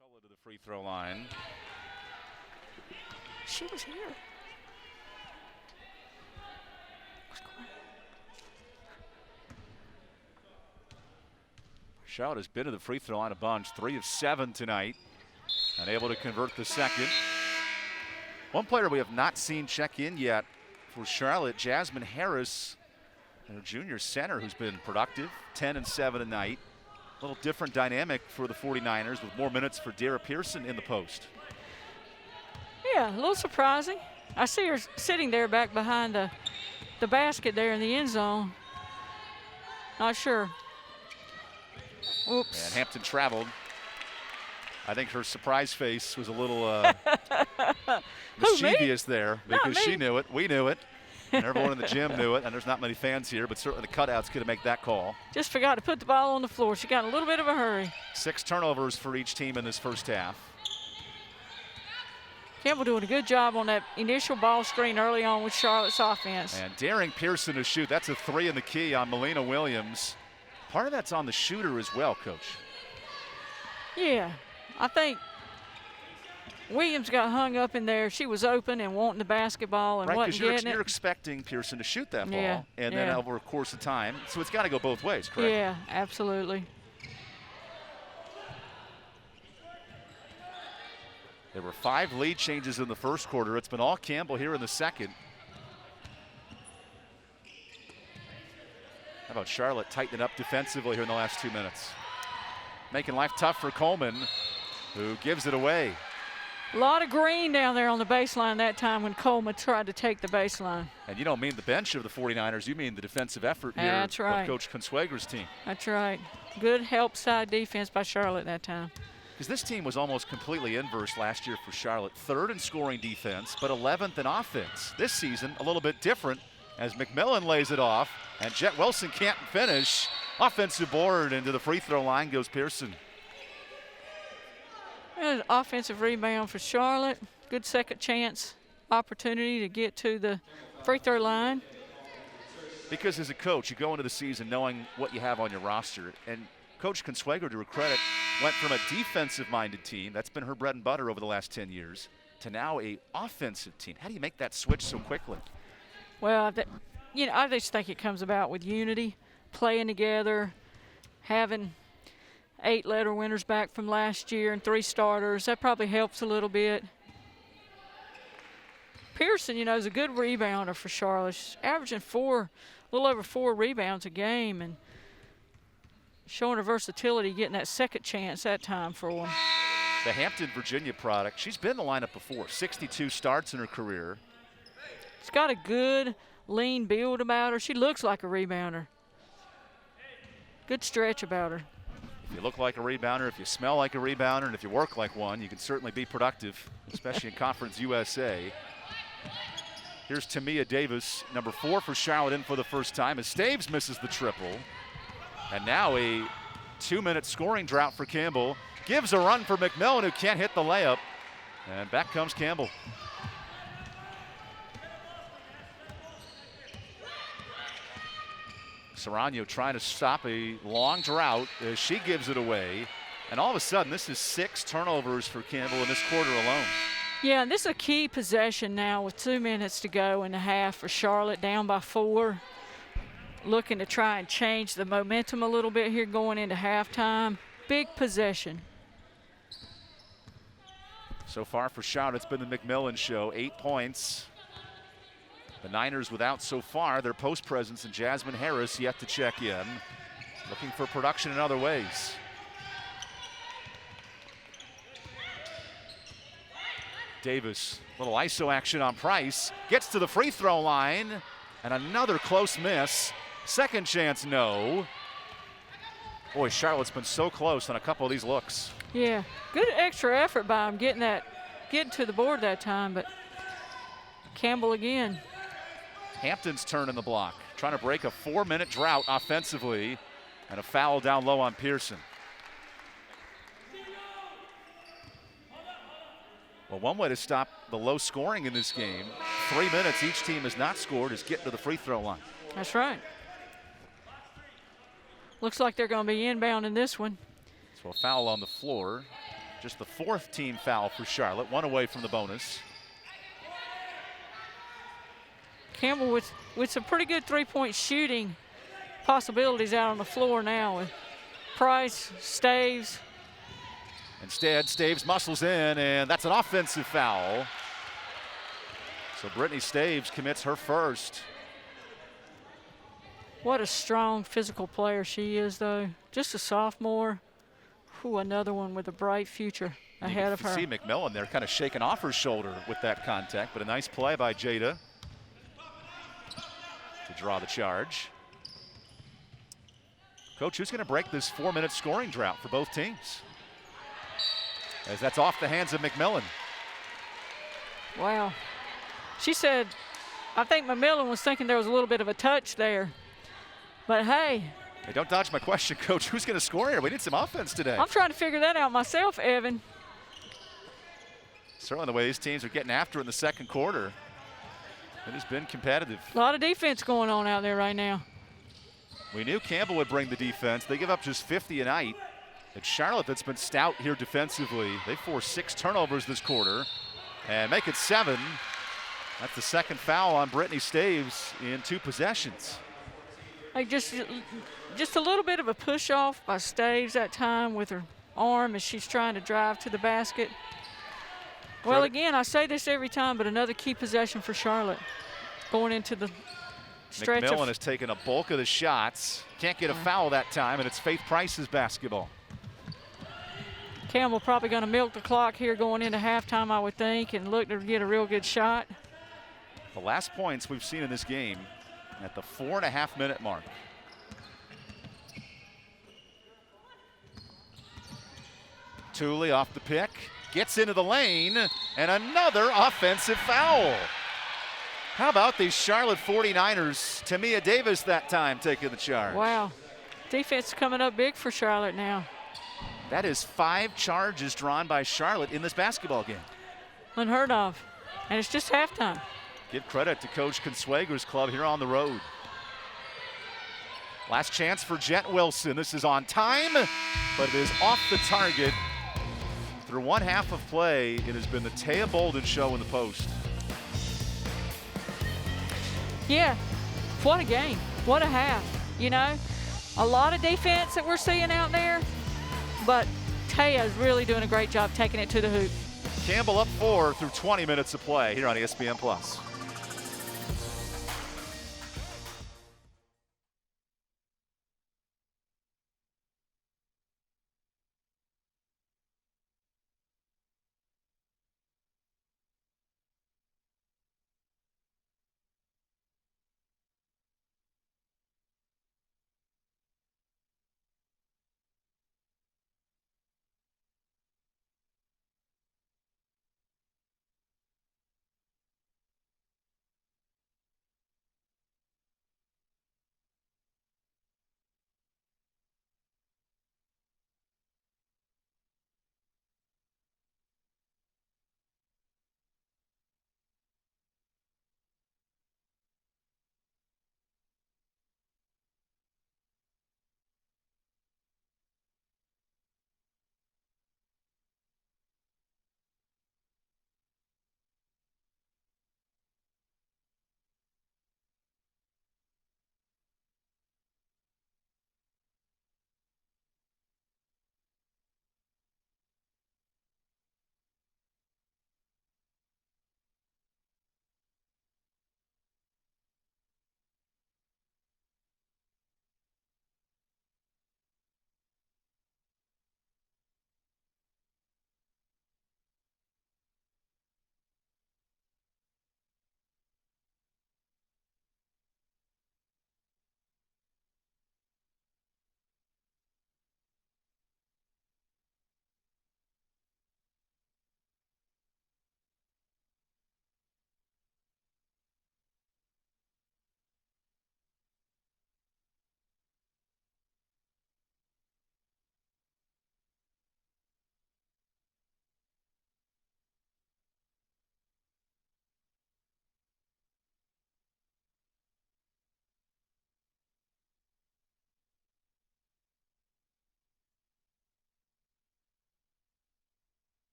McCullough to the free throw line. She was here. Charlotte has been to the free throw line a bunch, 3 of 7 tonight. Unable to convert the second. One player we have not seen check in yet for Charlotte, Jasmine Harris, their junior center, who's been productive, 10 and 7 tonight. A little different dynamic for the 49ers with more minutes for Dara Pearson in the post. Yeah, a little surprising. I see her sitting there back behind the basket there in the end zone. Not sure. Oops. And Hampton traveled. I think her surprise face was a little mischievous there because she knew it. We knew it. And everyone in the gym knew it. And there's not many fans here, but certainly the cutout's going to make that call. Just forgot to put the ball on the floor. She got in a little bit of a hurry. 6 turnovers for each team in this first half. Campbell doing a good job on that initial ball screen early on with Charlotte's offense. And daring Pearson to shoot. That's a 3 in the key on Melina Williams. Part of that's on the shooter as well, Coach. Yeah, I think Williams got hung up in there. She was open and wanting the basketball and wasn't getting it. You're expecting Pearson to shoot that ball, Yeah, and then over a course of time. So it's got to go both ways, correct? Yeah, absolutely. There were 5 lead changes in the first quarter. It's been all Campbell here in the second. How about Charlotte tightening up defensively here in the last 2 minutes? Making life tough for Coleman, who gives it away. A lot of green down there on the baseline that time when Coleman tried to take the baseline. And you don't mean the bench of the 49ers, you mean the defensive effort here That's right. of Coach Consuegra's team. That's right. Good help side defense by Charlotte that time. Because this team was almost completely inverse last year for Charlotte. 3rd in scoring defense, but 11th in offense. This season, a little bit different as McMillan lays it off, and Jet Wilson can't finish. Offensive board, and to the free throw line goes Pearson. An offensive rebound for Charlotte. Good second chance opportunity to get to the free throw line. Because as a coach, you go into the season knowing what you have on your roster, and Coach Consuegra, to her credit, went from a defensive-minded team, that's been her bread and butter over the last 10 years, to now a offensive team. How do you make that switch so quickly? Well, I just think it comes about with unity, playing together, having 8 letter winners back from last year and 3 starters. That probably helps a little bit. Pearson, is a good rebounder for Charlotte. She's averaging a little over 4 rebounds a game, and showing her versatility, getting that second chance that time for them. The Hampton, Virginia product. She's been in the lineup before. 62 starts in her career. She's got a good, lean build about her. She looks like a rebounder. Good stretch about her. If you look like a rebounder, if you smell like a rebounder, and if you work like one, you can certainly be productive, especially in Conference USA. Here's Tamia Davis, number 4 for Charlotte, in for the first time as Staves misses the triple. And now a 2-minute scoring drought for Campbell. Gives a run for McMillan, who can't hit the layup. And back comes Campbell. Cerano trying to stop a long drought as she gives it away. And all of a sudden, this is 6 turnovers for Campbell in this quarter alone. Yeah, and this is a key possession now with 2 minutes to go in the half for Charlotte, down by 4. Looking to try and change the momentum a little bit here going into halftime. Big possession. So far for Charlotte, it's been the McMillan show. 8 points. The Niners without so far their post presence, and Jasmine Harris yet to check in. Looking for production in other ways. Davis, little ISO action on Price. Gets to the free throw line, and another close miss. Second chance, no. Boy, Charlotte's been so close on a couple of these looks. Yeah, good extra effort by him getting to the board that time, but Campbell again. Hampton's turn in the block, trying to break a 4-minute drought offensively, and a foul down low on Pearson. Well, one way to stop the low scoring in this game, 3 minutes each team has not scored, is getting to the free throw line. That's right. Looks like they're going to be inbound in this one. So a foul on the floor. Just the 4th team foul for Charlotte, 1 away from the bonus. Campbell with some pretty good three-point shooting possibilities out on the floor now with Price, Staves. Instead, Staves muscles in, and that's an offensive foul. So Brittany Staves commits her first. What a strong physical player she is, though. Just a sophomore. Ooh, another one with a bright future ahead of her. You see McMillan there kind of shaking off her shoulder with that contact, but a nice play by Jada to draw the charge. Coach, who's going to break this 4-minute scoring drought for both teams? As that's off the hands of McMillan. Wow. She said, I think McMillan was thinking there was a little bit of a touch there. But hey. Hey, don't dodge my question, Coach. Who's going to score here? We need some offense today. I'm trying to figure that out myself, Evan. Certainly the way these teams are getting after in the second quarter. It has been competitive. A lot of defense going on out there right now. We knew Campbell would bring the defense. They give up just 50 a night. It's Charlotte that's been stout here defensively. They forced 6 turnovers this quarter and make it 7. That's the second foul on Brittany Staves in 2 possessions. Like just a little bit of a push off by Staves that time with her arm as she's trying to drive to the basket. Well, again, I say this every time, but another key possession for Charlotte going into the stretch. McMillan has taken a bulk of the shots. Can't get a foul that time, and it's Faith Price's basketball. Campbell probably going to milk the clock here going into halftime, I would think, and look to get a real good shot. The last points we've seen in this game at the 4.5-minute mark. Tooley off the pick, gets into the lane, and another offensive foul. How about these Charlotte 49ers? Tamia Davis that time taking the charge. Wow, defense coming up big for Charlotte now. That is 5 charges drawn by Charlotte in this basketball game. Unheard of, and it's just halftime. Give credit to Coach Consuegra's club here on the road. Last chance for Jet Wilson. This is on time, but it is off the target. Through 1 half of play, it has been the Taya Bolton show in the post. Yeah, what a game, what a half. You know, a lot of defense that we're seeing out there, but Taya is really doing a great job taking it to the hoop. Campbell up 4 through 20 minutes of play here on ESPN+.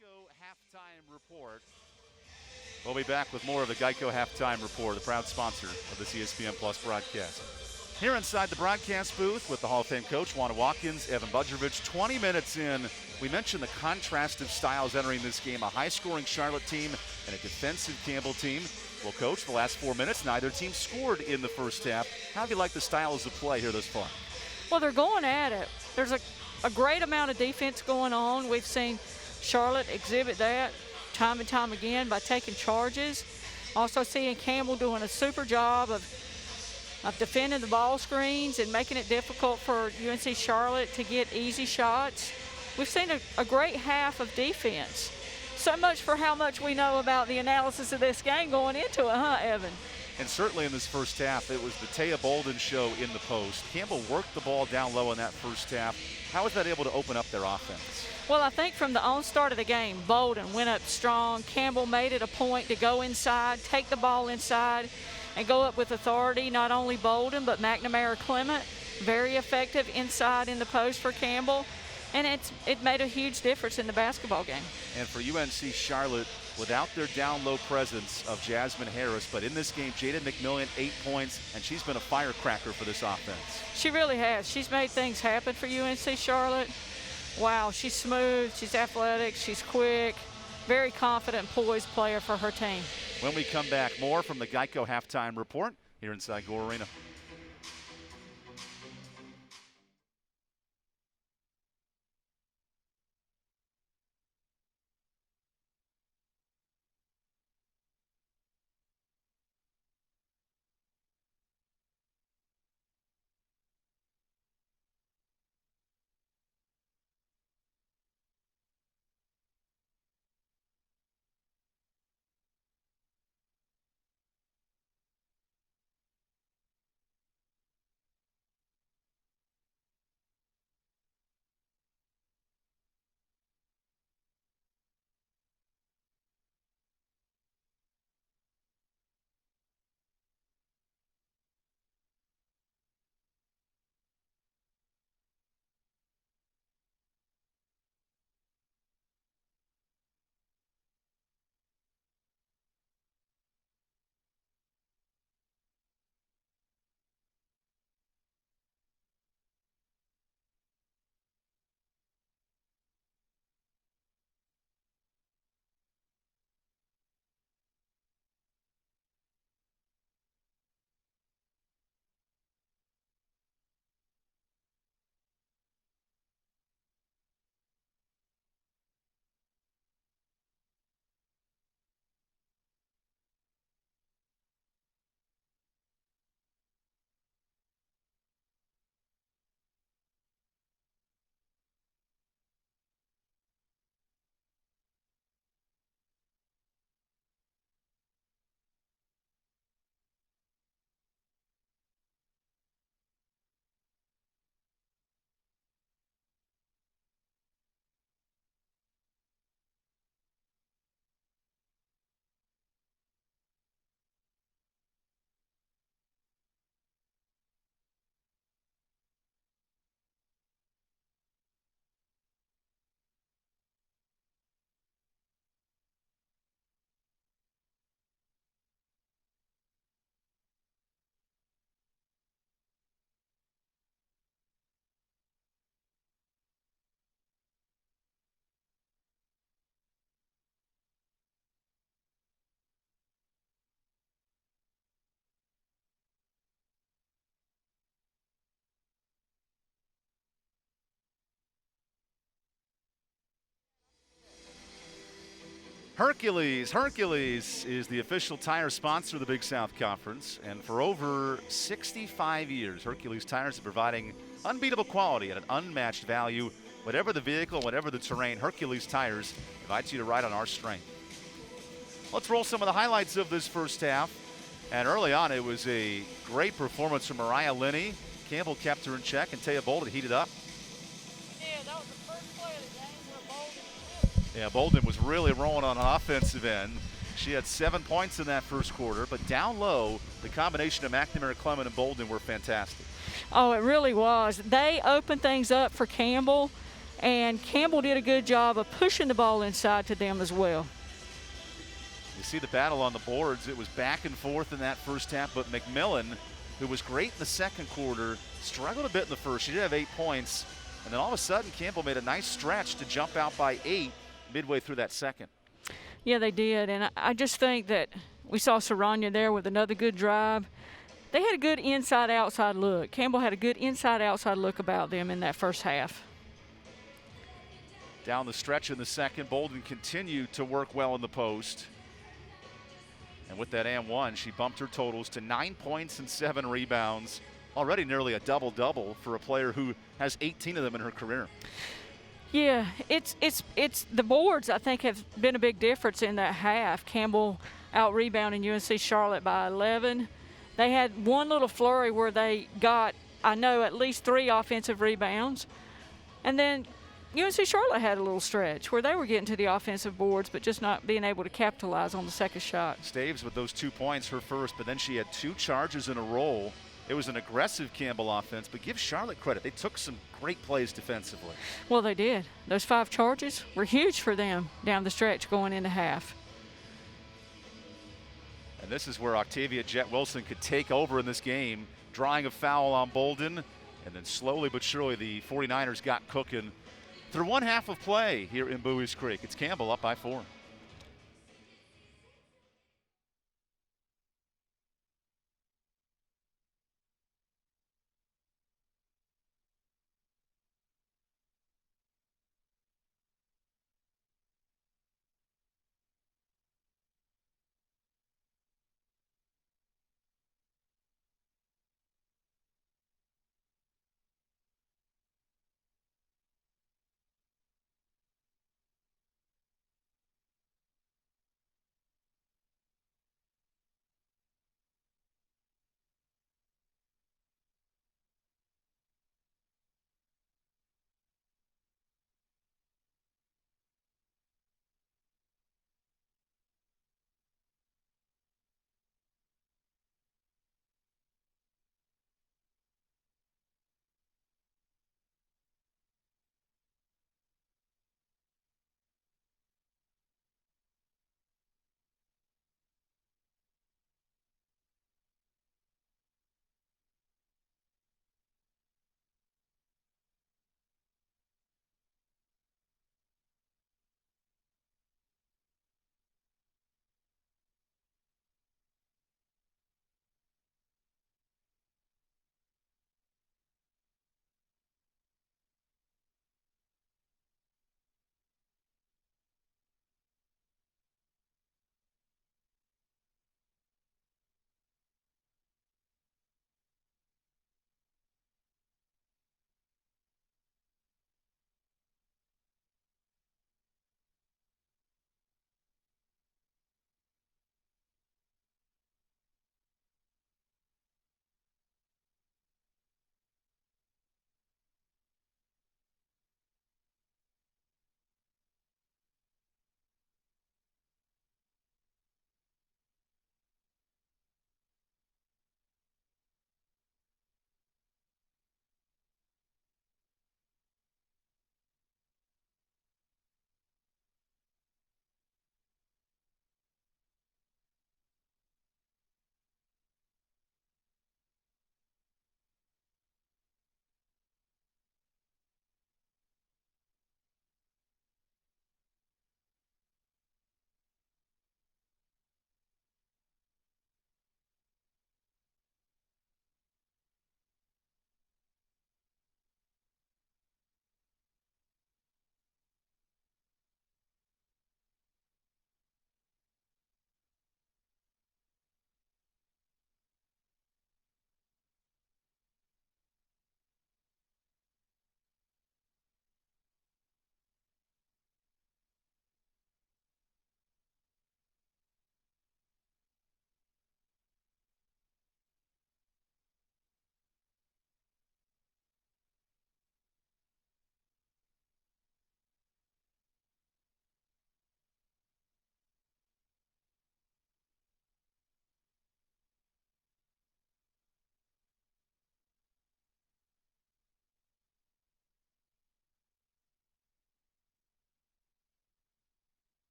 Geico Halftime Report. We'll be back with more of the Geico Halftime Report, the proud sponsor of this ESPN Plus broadcast. Here inside the broadcast booth with the Hall of Fame coach, Juana Watkins, Evan Budrovich. 20 minutes in, we mentioned the contrast of styles entering this game, a high-scoring Charlotte team and a defensive Campbell team. Well, Coach, the last 4 minutes, neither team scored in the first half. How do you like the styles of play here thus far? Well, they're going at it. There's a great amount of defense going on. We've seen Charlotte exhibit that time and time again by taking charges. Also seeing Campbell doing a super job of defending the ball screens and making it difficult for UNC Charlotte to get easy shots. We've seen a great half of defense. So much for how much we know about the analysis of this game going into it, huh, Evan? And certainly in this first half, it was the Taya Bolton show in the post. Campbell worked the ball down low in that first half. How was that able to open up their offense? Well, I think from the onstart of the game, Bolton went up strong. Campbell made it a point to go inside, take the ball inside, and go up with authority. Not only Bolton, but McNamara Clement, very effective inside in the post for Campbell. And it made a huge difference in the basketball game. And for UNC Charlotte, without their down-low presence of Jasmine Harris, but in this game, Jaden Mcmillan, 8 points, and she's been a firecracker for this offense. She really has. She's made things happen for UNC Charlotte. Wow, she's smooth, she's athletic, she's quick, very confident, poised player for her team. When we come back, more from the Geico Halftime Report here inside Gore Arena. Hercules is the official tire sponsor of the Big South Conference, and for over 65 years, Hercules Tires are providing unbeatable quality at an unmatched value. Whatever the vehicle, whatever the terrain, Hercules Tires invites you to ride on our strength. Let's roll some of the highlights of this first half. And early on, it was a great performance from Mariah Linney. Campbell kept her in check, and Taya Bolton heated up. Yeah, that was the first play of the game where Bolton. Yeah, Bolton was really rolling on an offensive end. She had 7 points in that first quarter, but down low, the combination of McNamara, Clement, and Bolton were fantastic. Oh, it really was. They opened things up for Campbell, And Campbell did a good job of pushing the ball inside to them as well. You see the battle on the boards. It was back and forth in that first half, but McMillan, who was great in the second quarter, struggled a bit in the first. She did have 8 points, and then all of a sudden Campbell made a nice stretch to jump out by 8 midway through that second. Yeah, they did, and I just think that we saw Cerano there with another good drive. They had a good inside-outside look. Campbell had a good inside-outside look about them in that first half. Down the stretch in the second, Bolton continued to work well in the post. And with that and one, she bumped her totals to 9 points and 7 rebounds. Already nearly a double-double for a player who has 18 of them in her career. Yeah, it's the boards, I think, have been a big difference in that half. Campbell out-rebounding UNC Charlotte by 11. They had one little flurry where they got, I know, at least 3 offensive rebounds. And then UNC Charlotte had a little stretch where they were getting to the offensive boards but just not being able to capitalize on the second shot. Staves with those 2 points, her first, but then she had 2 charges in a row. It was an aggressive Campbell offense, but give Charlotte credit. They took some great plays defensively. Well, they did. Those 5 charges were huge for them down the stretch going into half. And this is where Octavia Jet Wilson could take over in this game, drawing a foul on Bolden, and then slowly but surely the 49ers got cooking through one half of play here in Bowie's Creek. It's Campbell up by 4.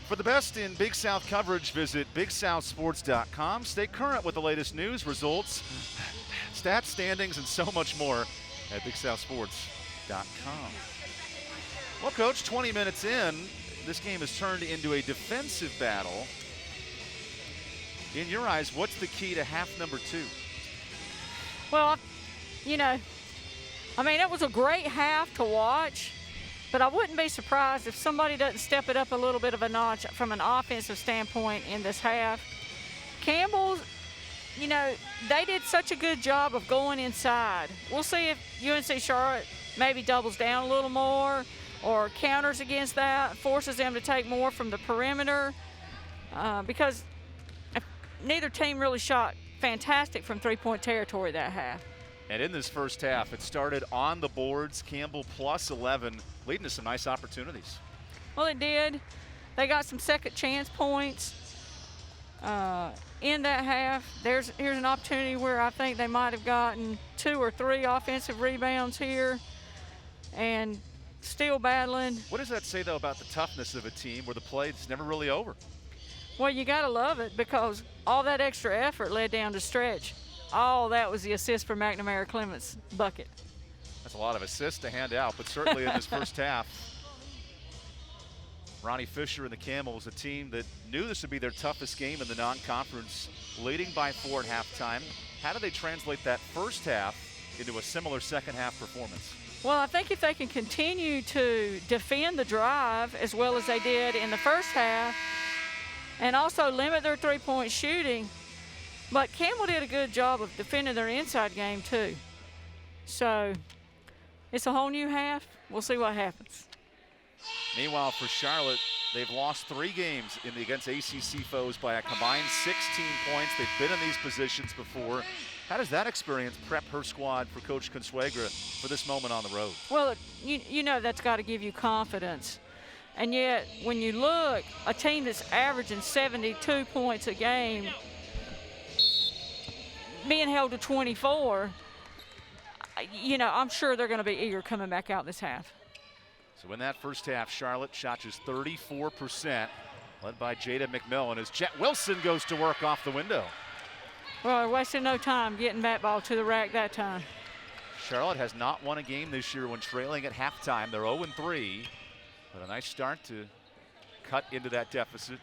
For the best in Big South coverage, visit BigSouthSports.com. Stay current with the latest news, results, stats, standings, and so much more at BigSouthSports.com. Well, Coach, 20 minutes in, this game has turned into a defensive battle. In your eyes, what's the key to half number 2? Well, you know, I mean, it was a great half to watch, but I wouldn't be surprised if somebody doesn't step it up a little bit of a notch from an offensive standpoint in this half. Campbell, you know, they did such a good job of going inside. We'll see if UNC Charlotte maybe doubles down a little more or counters against that, forces them to take more from the perimeter, because neither team really shot fantastic from three-point territory that half. And in this first half, it started on the boards. Campbell plus 11, leading to some nice opportunities. Well, it did. They got some second chance points in that half. Here's an opportunity where I think they might have gotten 2 or 3 offensive rebounds here and still battling. What does that say, though, about the toughness of a team where the play is never really over? Well, you got to love it because all that extra effort led down to stretch. All that was the assist for McNamara Clements' bucket. That's a lot of assists to hand out, but certainly in this first half, Ronnie Fisher and the Camels, a team that knew this would be their toughest game in the non-conference, leading by 4 at halftime. How do they translate that first half into a similar second half performance? Well, I think if they can continue to defend the drive as well as they did in the first half and also limit their three-point shooting, but Campbell did a good job of defending their inside game too. So it's a whole new half. We'll see what happens. Meanwhile, for Charlotte, they've lost 3 games against ACC foes by a combined 16 points. They've been in these positions before. How does that experience prep her squad for Coach Consuegra for this moment on the road? Well, you know that's got to give you confidence. And yet, when you look, a team that's averaging 72 points a game, being held to 24, you know, I'm sure they're going to be eager coming back out this half. So in that first half, Charlotte shot just 34%, led by Jaden Mcmillan as Jet Wilson goes to work off the window. Well, wasting no time getting that ball to the rack that time. Charlotte has not won a game this year when trailing at halftime. They're 0-3, but a nice start to cut into that deficit.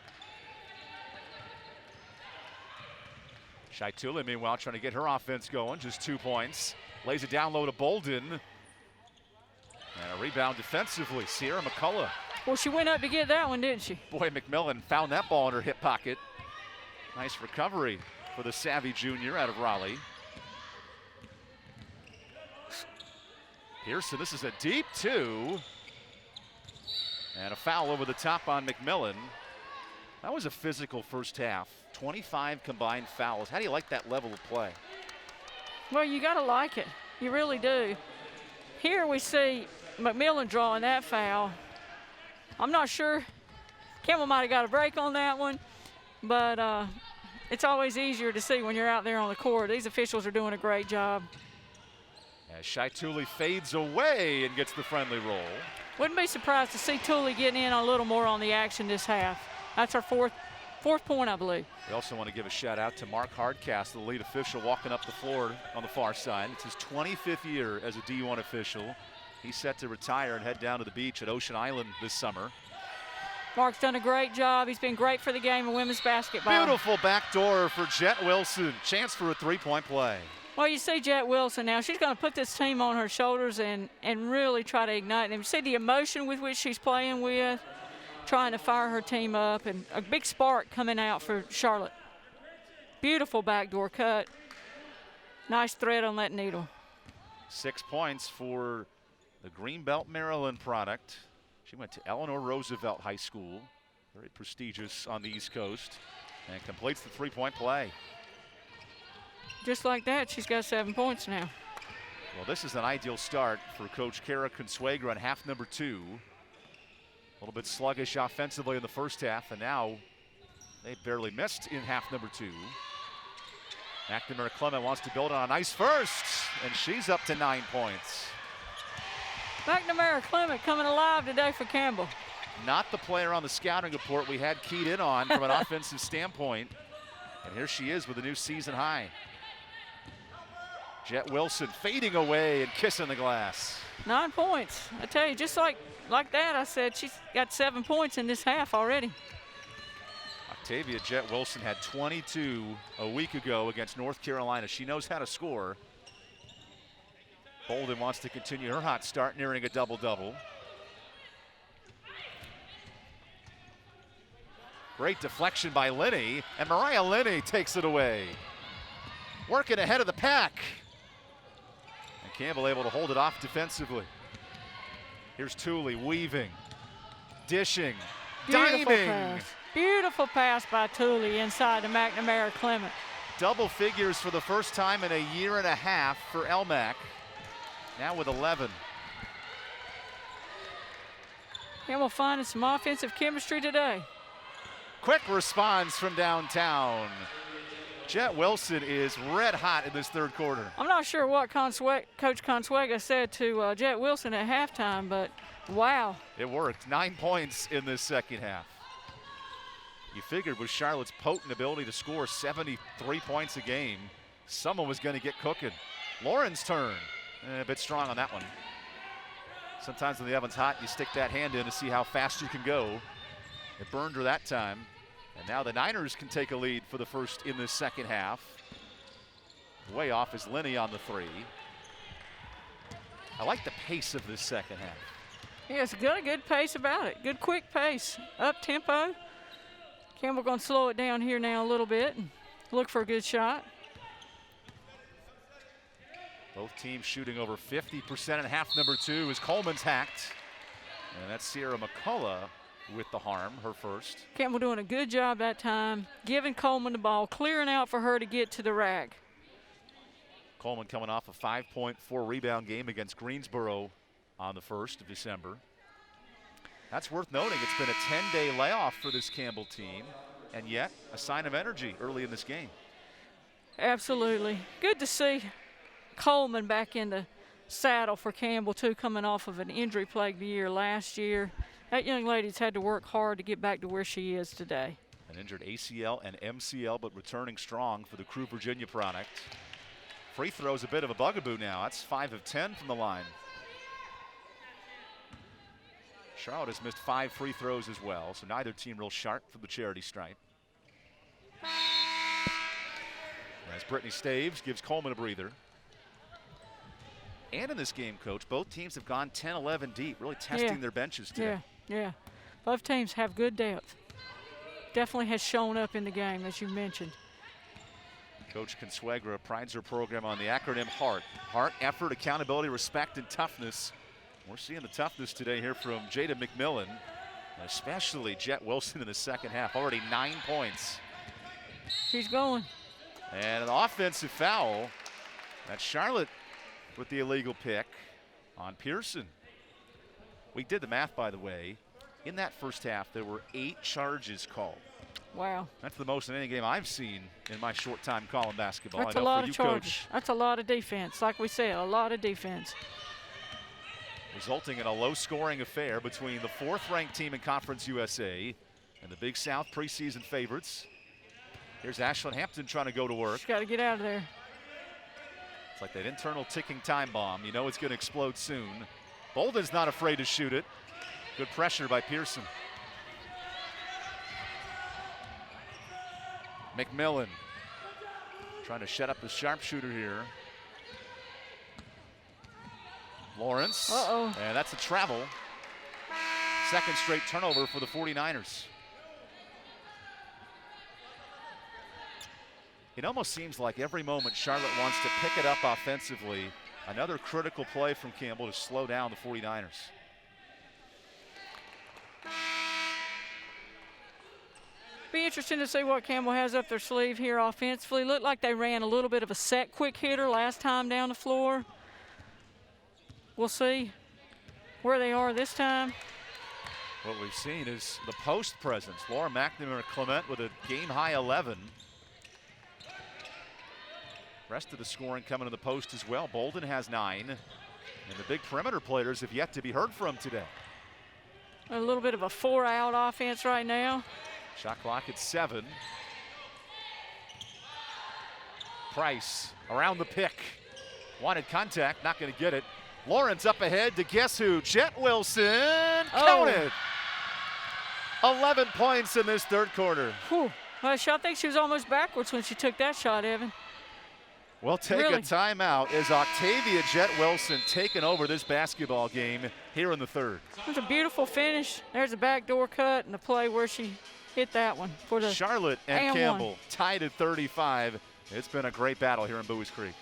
Shaitula, meanwhile, trying to get her offense going, just 2 points. Lays it down low to Bolden. And a rebound defensively, Sierra McCullough. Well, she went up to get that one, didn't she? Boy, McMillan found that ball in her hip pocket. Nice recovery for the savvy junior out of Raleigh. Pearson, this is a deep 2. And a foul over the top on McMillan. That was a physical first half. 25 combined fouls. How do you like that level of play? Well, you got to like it. You really do. Here we see McMillan drawing that foul. I'm not sure. Campbell might have got a break on that one, but it's always easier to see when you're out there on the court. These officials are doing a great job. As Shaituli fades away and gets the friendly roll. Wouldn't be surprised to see Tooley getting in a little more on the action this half. That's our fourth point, I believe. We also want to give a shout out to Mark Hardcastle, the lead official walking up the floor on the far side. It's his 25th year as a D1 official. He's set to retire and head down to the beach at Ocean Island this summer. Mark's done a great job. He's been great for the game of women's basketball. Beautiful backdoor for Jet Wilson. Chance for a three-point play. Well, you see Jet Wilson now. She's going to put this team on her shoulders and really try to ignite them. You see the emotion with which she's playing with, trying to fire her team up, and a big spark coming out for Charlotte. Beautiful backdoor cut. Nice thread on that needle. 6 points for the Greenbelt, Maryland product. She went to Eleanor Roosevelt High School, very prestigious on the East Coast, and completes the three-point play. Just like that, she's got 7 points now. Well, this is an ideal start for Coach Kara Consuegra on half number 2. A little bit sluggish offensively in the first half, and now they barely missed in half number 2. McNamara Clement wants to build on a nice first, and she's up to 9 points. McNamara Clement coming alive today for Campbell. not the player on the scouting report we had keyed in on from an offensive standpoint. And here she is with a new season high. Jet Wilson fading away and kissing the glass. 9 points. I tell you, just like that, I said she's got 7 points in this half already. Octavia Jet Wilson had 22 a week ago against North Carolina. She knows how to score. Bolton wants to continue her hot start, nearing a double-double. Great deflection by Linney, and Mariah Linney takes it away. Working ahead of the pack. And Campbell able to hold it off defensively. Here's Tooley weaving, dishing, diming. Beautiful pass by Tooley inside to McNamara Clement. Double figures for the first time in a year and a half for Elmac. Now with 11. Campbell finding some offensive chemistry today. Quick response from downtown. Jet Wilson is red hot in this third quarter. I'm not sure what Coach Consuega said to Jet Wilson at halftime, but wow. It worked. 9 points in this second half. You figured with Charlotte's potent ability to score 73 points a game, someone was going to get cooking. Lauren's turn. A bit strong on that one. Sometimes when the oven's hot, you stick that hand in to see how fast you can go. It burned her that time. And now the Niners can take a lead for the first in this second half. Way off is Linney on the three. I like the pace of this second half. Yeah, it's got a good pace about it. Good quick pace, up tempo. Campbell gonna slow it down here now a little bit and look for a good shot. Both teams shooting over 50% in half number two as Coleman's hacked. And that's Sierra McCullough with the harm, her first. Campbell doing a good job that time, giving Coleman the ball, clearing out for her to get to the rack. Coleman coming off a 5.4 rebound game against Greensboro on the 1st of December. That's worth noting. It's been a 10-day layoff for this Campbell team, and yet a sign of energy early in this game. Absolutely. Good to see Coleman back in the saddle for Campbell, too, coming off of an injury-plagued year last year. That young lady's had to work hard to get back to where she is today. An injured ACL and MCL, but returning strong for the Crew Virginia product. Free throws a bit of a bugaboo now. That's 5 of 10 from the line. Charlotte has missed 5 free throws as well, so neither team real sharp from the charity stripe. As Brittany Staves gives Coleman a breather. And in this game, Coach, both teams have gone 10-11 deep, really testing their benches today. Yeah. Both teams have good depth. Definitely has shown up in the game, as you mentioned. Coach Consuegra prides her program on the acronym HEART. Heart, effort, accountability, respect, and toughness. We're seeing the toughness today here from Jaden Mcmillan, especially Jet Wilson in the second half. Already 9 points. She's going. And an offensive foul. That's Charlotte with the illegal pick on Pearson. We did the math, by the way. In that first half, there were 8 charges called. Wow. That's the most in any game I've seen in my short time calling basketball. That's a lot of charges. Coach. That's a lot of defense. Like we said, a lot of defense. Resulting in a low-scoring affair between the 4th-ranked team in Conference USA and the Big South preseason favorites. Here's Ashlyn Hampton trying to go to work. She's got to get out of there. It's like that internal ticking time bomb. You know it's going to explode soon. Bolden's not afraid to shoot it. Good pressure by Pearson. Mcmillan trying to shut up the sharpshooter here. Lawrence. And that's a travel. Second straight turnover for the 49ers. It almost seems like every moment Charlotte wants to pick it up offensively. Another critical play from Campbell to slow down the 49ers. Be interesting to see what Campbell has up their sleeve here offensively. Looked like they ran a little bit of a set quick hitter last time down the floor. We'll see where they are this time. What we've seen is the post presence. Laura McNamara Clement with a game-high 11. Rest of the scoring coming to the post as well. Bolden has 9. And the big perimeter players have yet to be heard from today. A little bit of a 4-out offense right now. Shot clock at 7. Price around the pick. Wanted contact, not going to get it. Lawrence up ahead to guess who? Jet Wilson. Count it. 11 points in this third quarter. Whew. Well, I think she was almost backwards when she took that shot, Evan. We'll take a timeout as Octavia Jet Wilson taking over this basketball game here in the third. It was a beautiful finish. There's a backdoor cut and the play where she hit that one for the Charlotte and Campbell tied at 35. It's been a great battle here in Buies Creek.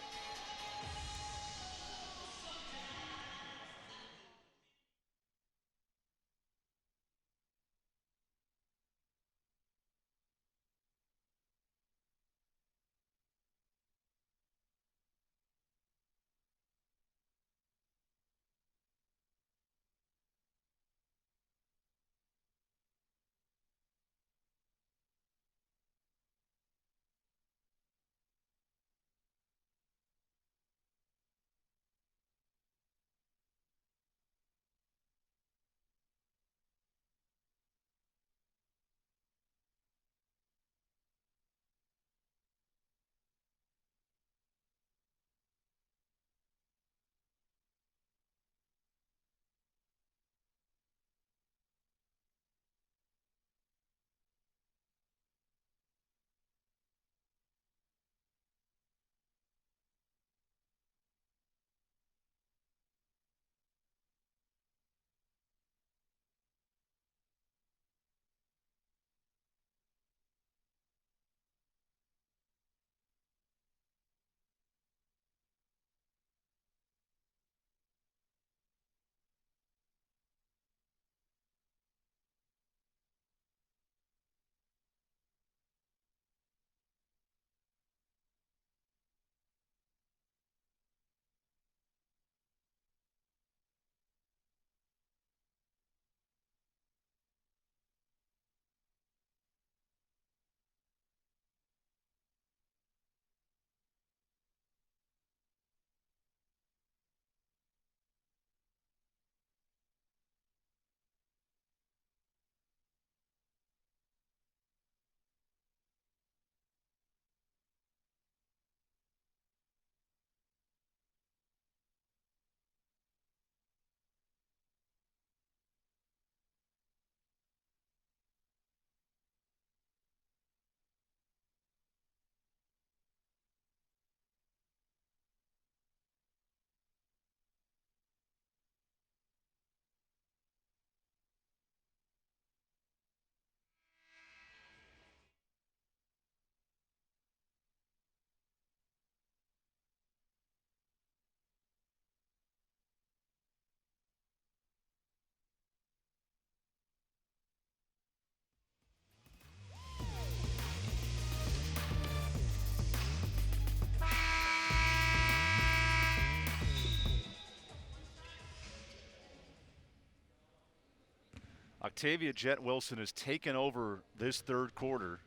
Octavia Jet Wilson has taken over this third quarter.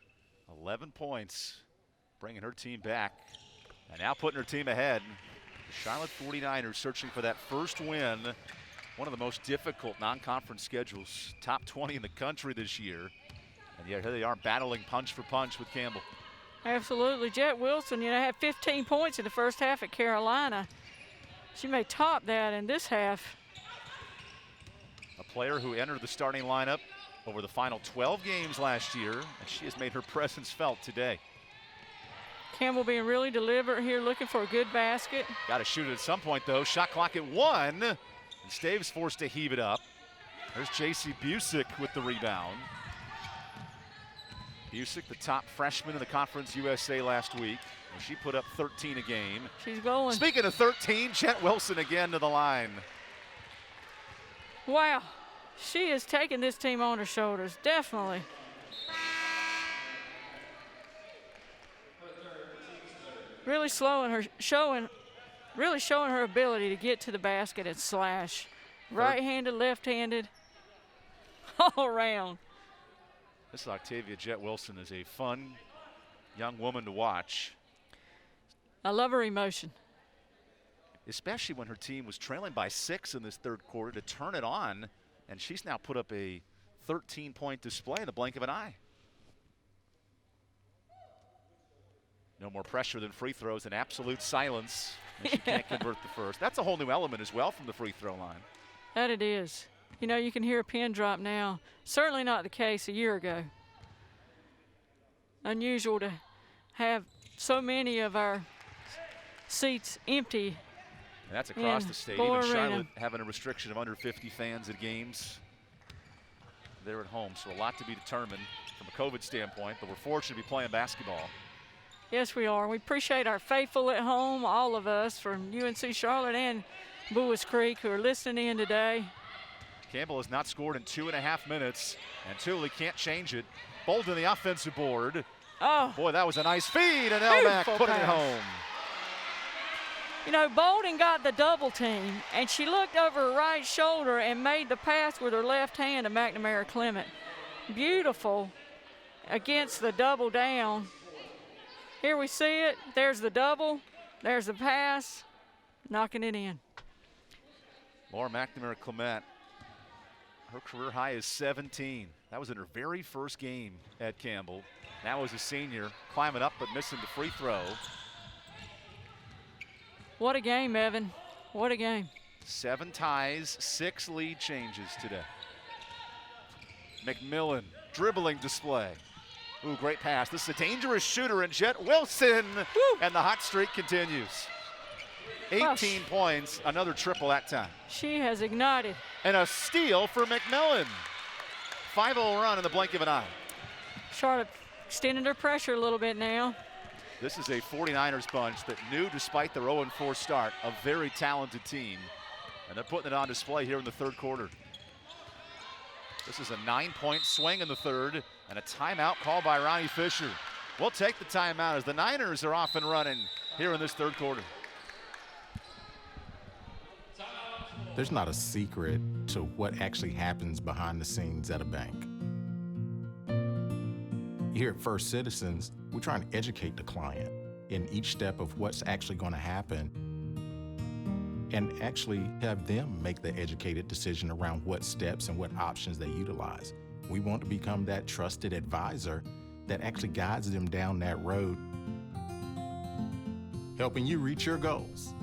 11 points, bringing her team back, and now putting her team ahead. The Charlotte 49ers searching for that first win. One of the most difficult non-conference schedules, top 20 in the country this year. And yet here they are battling punch for punch with Campbell. Absolutely. Jet Wilson, had 15 points in the first half at Carolina. She may top that in this half. A player who entered the starting lineup over the final 12 games last year, and she has made her presence felt today. Campbell being really deliberate here, looking for a good basket. Got to shoot it at some point, though. Shot clock at 1, and Staves forced to heave it up. There's J.C. Busick with the rebound. Busick, the top freshman in the Conference USA last week. And she put up 13 a game. She's going. Speaking of 13, Jet Wilson again to the line. Wow, she is taking this team on her shoulders, definitely. Really showing her ability to get to the basket and slash. Right-handed, left-handed, all around. This Octavia Jet Wilson is a fun young woman to watch. I love her emotion. Especially when her team was trailing by 6 in this third quarter, to turn it on And she's now put up a 13-point display in the blink of an eye. No more pressure than free throws and absolute silence. And she can't convert the first. That's a whole new element as well from the free throw line. That it is. You know, you can hear a pin drop now. Certainly not the case a year ago. Unusual to have so many of our seats empty. And that's across the state. Even Charlotte having a restriction of under 50 fans at games. They're at home, so a lot to be determined from a COVID standpoint, but we're fortunate to be playing basketball. Yes, we are. We appreciate our faithful at home, all of us from UNC Charlotte and Buies Creek who are listening in today. Campbell has not scored in 2.5 minutes, and Thule can't change it. Bolton the offensive board. Oh. Boy, that was a nice feed, and Elmack putting it home. You know, Bolton got the double team, and she looked over her right shoulder and made the pass with her left hand to McNamara Clement. Beautiful against the double down. Here we see it. There's the double. There's the pass. Knocking it in. Laura McNamara Clement, her career high is 17. That was in her very first game at Campbell. Now as a senior, climbing up but missing the free throw. What a game, Evan. What a game. 7 ties, 6 lead changes today. McMillan, dribbling display. Ooh, great pass. This is a dangerous shooter in Jet Wilson. Woo. And the hot streak continues. 18 points, another triple that time. She has ignited. And a steal for McMillan. 5-0 run in the blink of an eye. Charlotte extending their pressure a little bit now. This is a 49ers bunch that knew, despite their 0-4 start, a very talented team. And they're putting it on display here in the third quarter. This is a 9-point swing in the third, and a timeout called by Ronnie Fisher. We'll take the timeout as the Niners are off and running here in this third quarter. There's not a secret to what actually happens behind the scenes at a bank. Here at First Citizens, we're trying to educate the client in each step of what's actually going to happen and actually have them make the educated decision around what steps and what options they utilize. We want to become that trusted advisor that actually guides them down that road, helping you reach your goals.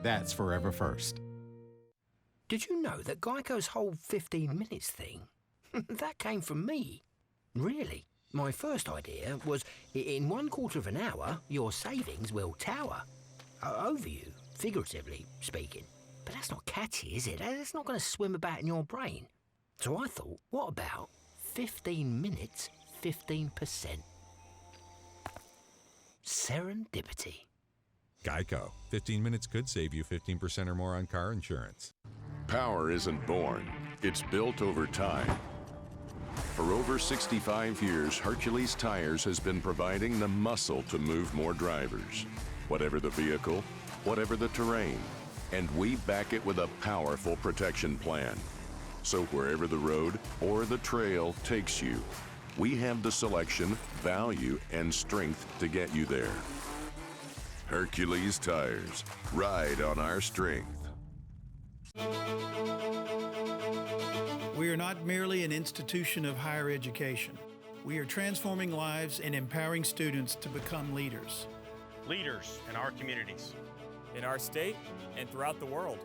That's Forever First. Did you know that Geico's whole 15 minutes thing, that came from me? Really? My first idea was, in 1/4 of an hour, your savings will tower over you, figuratively speaking. But that's not catchy, is it? That's not going to swim about in your brain. So I thought, what about 15 minutes, 15%? Serendipity. Geico. 15 minutes could save you 15% or more on car insurance. Power isn't born, it's built over time. For over 65 years, Hercules Tires has been providing the muscle to move more drivers. Whatever the vehicle, whatever the terrain, and we back it with a powerful protection plan. So wherever the road or the trail takes you, we have the selection, value, and strength to get you there. Hercules Tires, ride on our strength. We are not merely an institution of higher education. We are transforming lives and empowering students to become leaders. Leaders in our communities. In our state and throughout the world.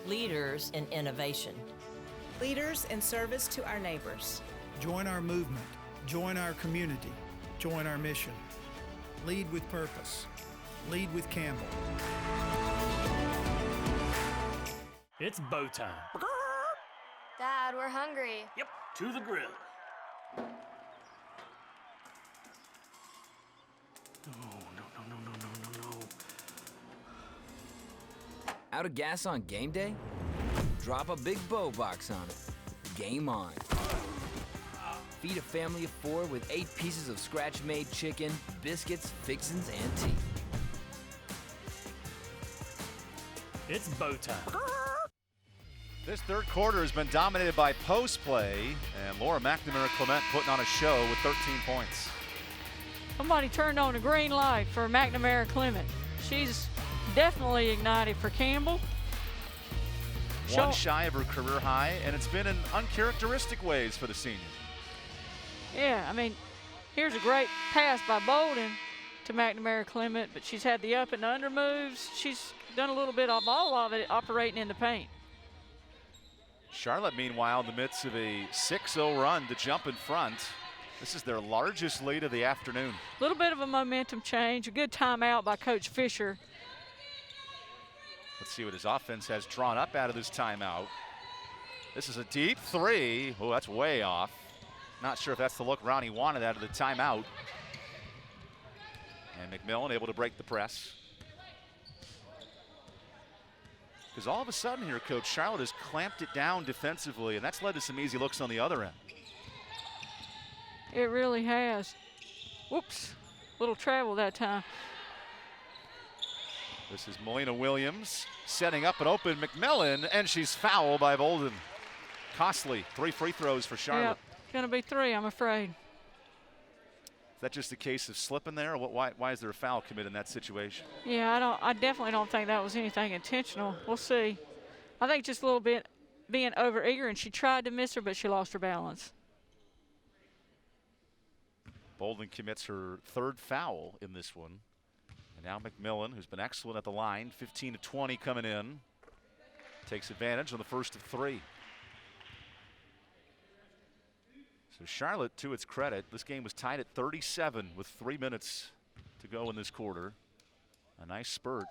Leaders in innovation. Leaders in service to our neighbors. Join our movement. Join our community. Join our mission. Lead with purpose. Lead with Campbell. It's bow time. Dad, we're hungry. Yep, to the grill. No. Out of gas on game day? Drop a big bow box on it. Game on. Feed a family of 4 with 8 pieces of scratch-made chicken, biscuits, fixins, and tea. It's bow time. This third quarter has been dominated by post play, and Laura McNamara Clement putting on a show with 13 points. Somebody turned on a green light for McNamara Clement. She's definitely ignited for Campbell. One shy of her career high, and it's been in uncharacteristic ways for the senior. Yeah, I mean, here's a great pass by Bolton to McNamara Clement, but she's had the up and under moves. She's done a little bit of all of it operating in the paint. Charlotte, meanwhile, in the midst of a 6-0 run to jump in front. This is their largest lead of the afternoon. A little bit of a momentum change, a good timeout by Coach Fisher. Let's see what his offense has drawn up out of this timeout. This is a deep three. Oh, that's way off. Not sure if that's the look Ronnie wanted out of the timeout. And Mcmillan able to break the press. Because all of a sudden here, Coach, Charlotte has clamped it down defensively, and that's led to some easy looks on the other end. It really has. Whoops, little travel that time. This is Melina Williams setting up an open Mcmillan, and she's fouled by Bolton. Costly, 3 free throws for Charlotte. Yep, gonna be 3, I'm afraid. Is that just a case of slipping there, or why is there a foul committed in that situation? Yeah, I definitely don't think that was anything intentional. We'll see. I think just a little bit being overeager, and she tried to miss her, but she lost her balance. Bolton commits her 3rd foul in this one. And now Mcmillan, who's been excellent at the line, 15 to 20 coming in, takes advantage on the first of 3. So Charlotte, to its credit, this game was tied at 37 with 3 minutes to go in this quarter. A nice spurt.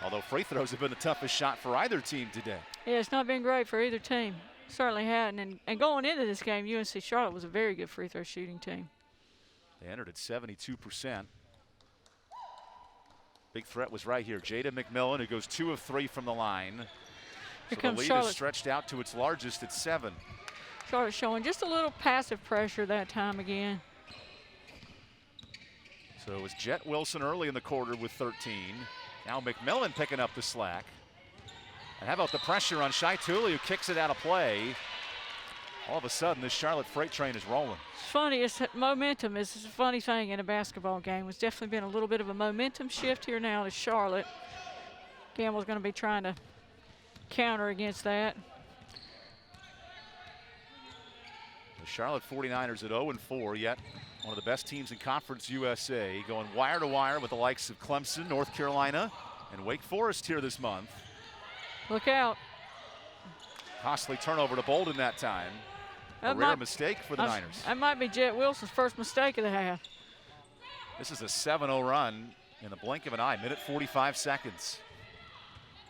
Although free throws have been the toughest shot for either team today. Yeah, it's not been great for either team. Certainly hadn't. And going into this game, UNC Charlotte was a very good free throw shooting team. They entered at 72%. Big threat was right here. Jaden Mcmillan, who goes 2 of 3 from the line. Here so comes the lead Charlotte. is stretched out to its largest at 7. Charlotte showing just a little passive pressure that time again. So it was Jet Wilson early in the quarter with 13. Now Mcmillan picking up the slack. And how about the pressure on Shai Tooley, who kicks it out of play. All of a sudden, this Charlotte freight train is rolling. It's funny, momentum is a funny thing in a basketball game. It's definitely been a little bit of a momentum shift here now to Charlotte. Campbell's going to be trying to counter against that. The Charlotte 49ers at 0-4, yet one of the best teams in Conference USA, going wire to wire with the likes of Clemson, North Carolina, and Wake Forest here this month. Look out. Costly turnover to Bolton that time. A rare mistake for the Niners. That might be Jet Wilson's first mistake of the half. This is a 7-0 run in the blink of an eye, minute 45 seconds.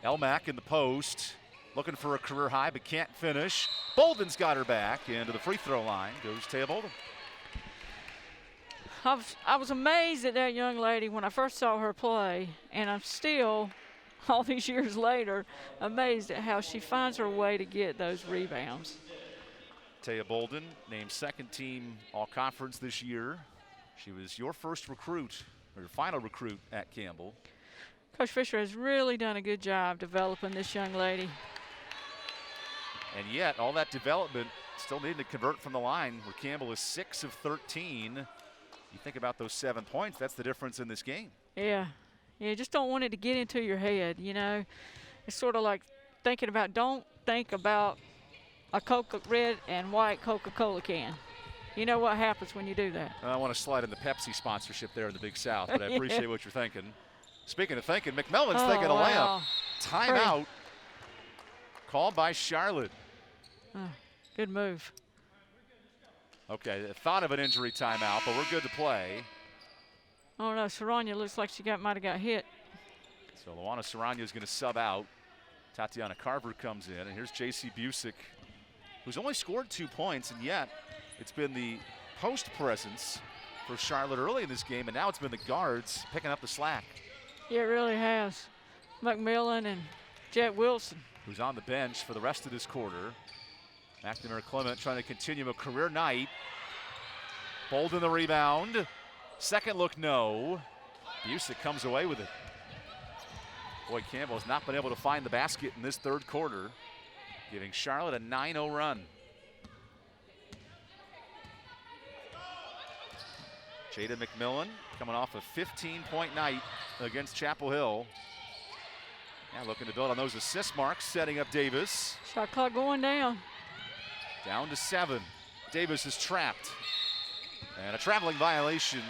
Elmack in the post, looking for a career high, but can't finish. Bolton's got her back, and to the free throw line goes Taya Bolton. I was amazed at that young lady when I first saw her play, and I'm still, all these years later, amazed at how she finds her way to get those rebounds. Taya Bolton named 2nd team All-Conference this year. She was your first recruit, or your final recruit at Campbell. Coach Fisher has really done a good job developing this young lady. And yet, all that development still needing to convert from the line, where Campbell is 6 of 13. You think about those 7 points, that's the difference in this game. Yeah, you just don't want it to get into your head, you know. It's sort of like thinking about, don't think about a red and white Coca-Cola can. You know what happens when you do that. I want to slide in the Pepsi sponsorship there in the Big South, but I Yeah. appreciate what you're thinking. Speaking of thinking, McMillan's thinking a layup. Timeout called by Charlotte. Good move. Okay, thought of an injury timeout, but we're good to play. Oh no, Cerano looks like she might have got hit. So Moana Cerano is going to sub out. Tatiana Carver comes in, and here's J.C. Busick, who's only scored 2 points, and yet it's been the post presence for Charlotte early in this game, and now it's been the guards picking up the slack. Yeah, it really has. Mcmillan and Jet Wilson, who's on the bench for the rest of this quarter. McNamara Clement trying to continue a career night. Bolton the rebound. Second look, no. Busick comes away with it. Boy, Campbell has not been able to find the basket in this 3rd quarter, giving Charlotte a 9-0 run. Jaden Mcmillan coming off a 15-point night against Chapel Hill. Yeah, looking to build on those assist marks, setting up Davis. Shot clock going down. Down to 7. Davis is trapped. And a traveling violation.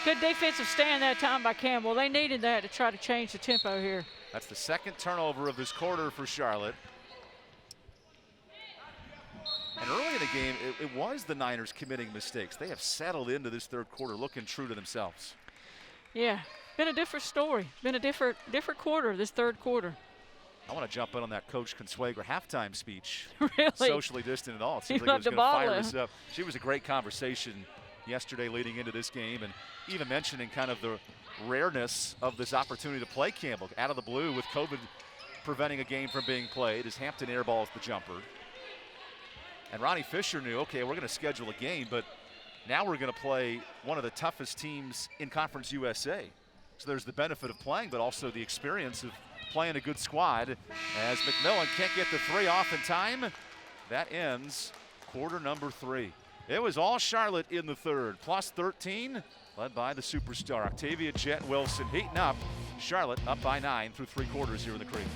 Good defensive stand that time by Campbell. They needed that to try to change the tempo here. That's the second turnover of this quarter for Charlotte. And early in the game, it was the Niners committing mistakes. They have settled into this third quarter looking true to themselves. Yeah, been a different story. Been a different quarter, this third quarter. I want to jump in on that Coach Consuegra halftime speech. Really? Socially distant at all. It seems like it was going to fire us up. She was a great conversation yesterday leading into this game, and even mentioning kind of the rareness of this opportunity to play Campbell. Out of the blue with COVID preventing a game from being played as Hampton airballs the jumper. And Ronnie Fisher knew, okay, we're going to schedule a game, but now we're going to play one of the toughest teams in Conference USA. So there's the benefit of playing, but also the experience of playing a good squad. As Mcmillan can't get the 3 off in time, that ends quarter number 3. It was all Charlotte in the third, plus 13, led by the superstar Octavia Jet Wilson heating up. Charlotte up by 9 through 3 quarters here in the Creek.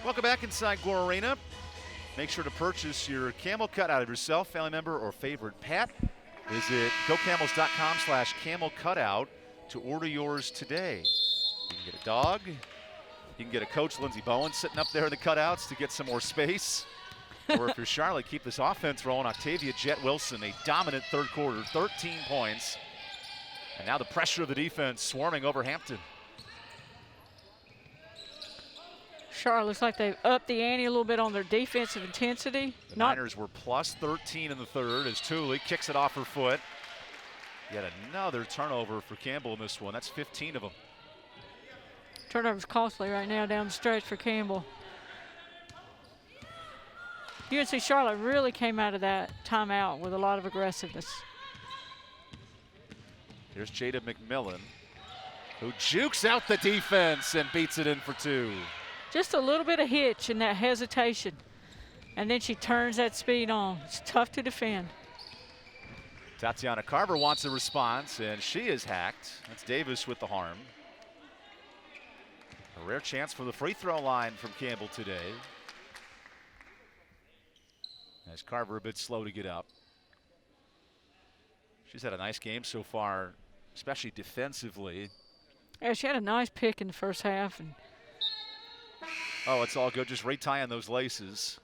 Welcome back inside Gore Arena. Make sure to purchase your Camel cutout of yourself, family member, or favorite pet. Visit gocamels.com/camel cutout to order yours today. You can get a dog. You can get a Coach Lindsey Bowen sitting up there in the cutouts to get some more space. Or if you're Charlotte, keep this offense rolling. Octavia Jet Wilson, a dominant third quarter, 13 points. And now the pressure of the defense swarming over Hampton. Charlotte looks like they've upped the ante a little bit on their defensive intensity. The Niners were plus 13 in the third as Thule kicks it off her foot. Yet another turnover for Campbell in this one. That's 15 of them. Turnover's costly right now down the stretch for Campbell. UNC Charlotte really came out of that timeout with a lot of aggressiveness. Here's Jaden Mcmillan, who jukes out the defense and beats it in for 2. Just a little bit of hitch in that hesitation. And then she turns that speed on. It's tough to defend. Tatiana Carver wants a response, and she is hacked. That's Davis with the harm. A rare chance for the free throw line from Campbell today. As Carver a bit slow to get up. She's had a nice game so far, especially defensively. Yeah, she had a nice pick in the first half. And oh, it's all good. Just retying those laces.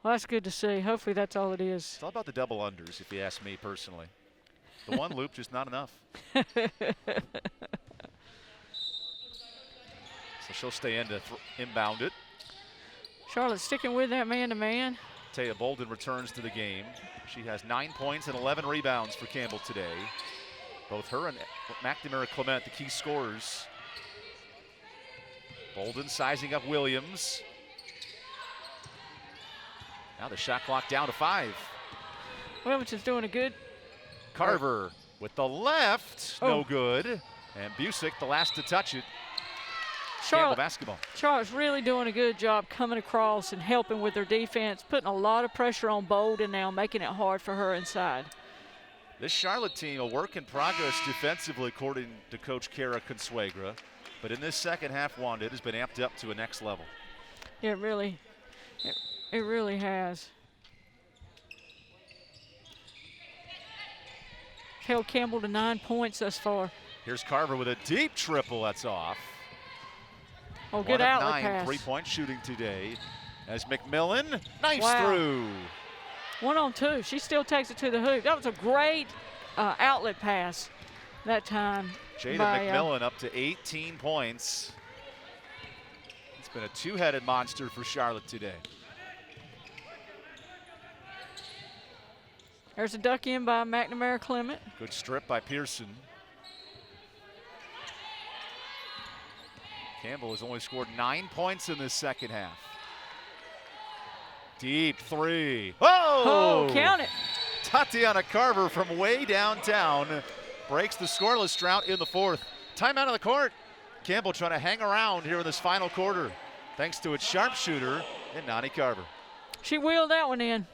well, that's good to see. Hopefully that's all it is. It's all about the double unders, if you ask me personally. The one loop, just not enough. So she'll stay in to inbound it. Charlotte sticking with that man-to-man. Taya Bolton returns to the game. She has 9 points and 11 rebounds for Campbell today. Both her and McNamara Clement, the key scorers. Bolton sizing up Williams. Now the shot clock down to 5. Williams is doing a good. Carver with the left, no good. And Busick, the last to touch it. Campbell basketball. Charlotte's really doing a good job coming across and helping with their defense, putting a lot of pressure on Bolden now, making it hard for her inside. This Charlotte team, a work in progress defensively, according to Coach Kara Consuegra. But in this second half, Wanda, it has been amped up to a next level. It really has. Held Campbell to 9 points thus far. Here's Carver with a deep triple. That's off. Oh, good outlet 9 pass. Three-point shooting today as McMillan knifes through. 1 on 2. She still takes it to the hoop. That was a great outlet pass that time. Jaden McMillan up to 18 points. It's been a two-headed monster for Charlotte today. There's a duck in by McNamara Clement. Good strip by Pearson. Campbell has only scored 9 points in this second half. Deep three. Oh, count it. Tatiana Carver from way downtown breaks the scoreless drought in the fourth. Timeout on the court. Campbell trying to hang around here in this final quarter, thanks to its sharpshooter in Nani Carver. She wheeled that one in.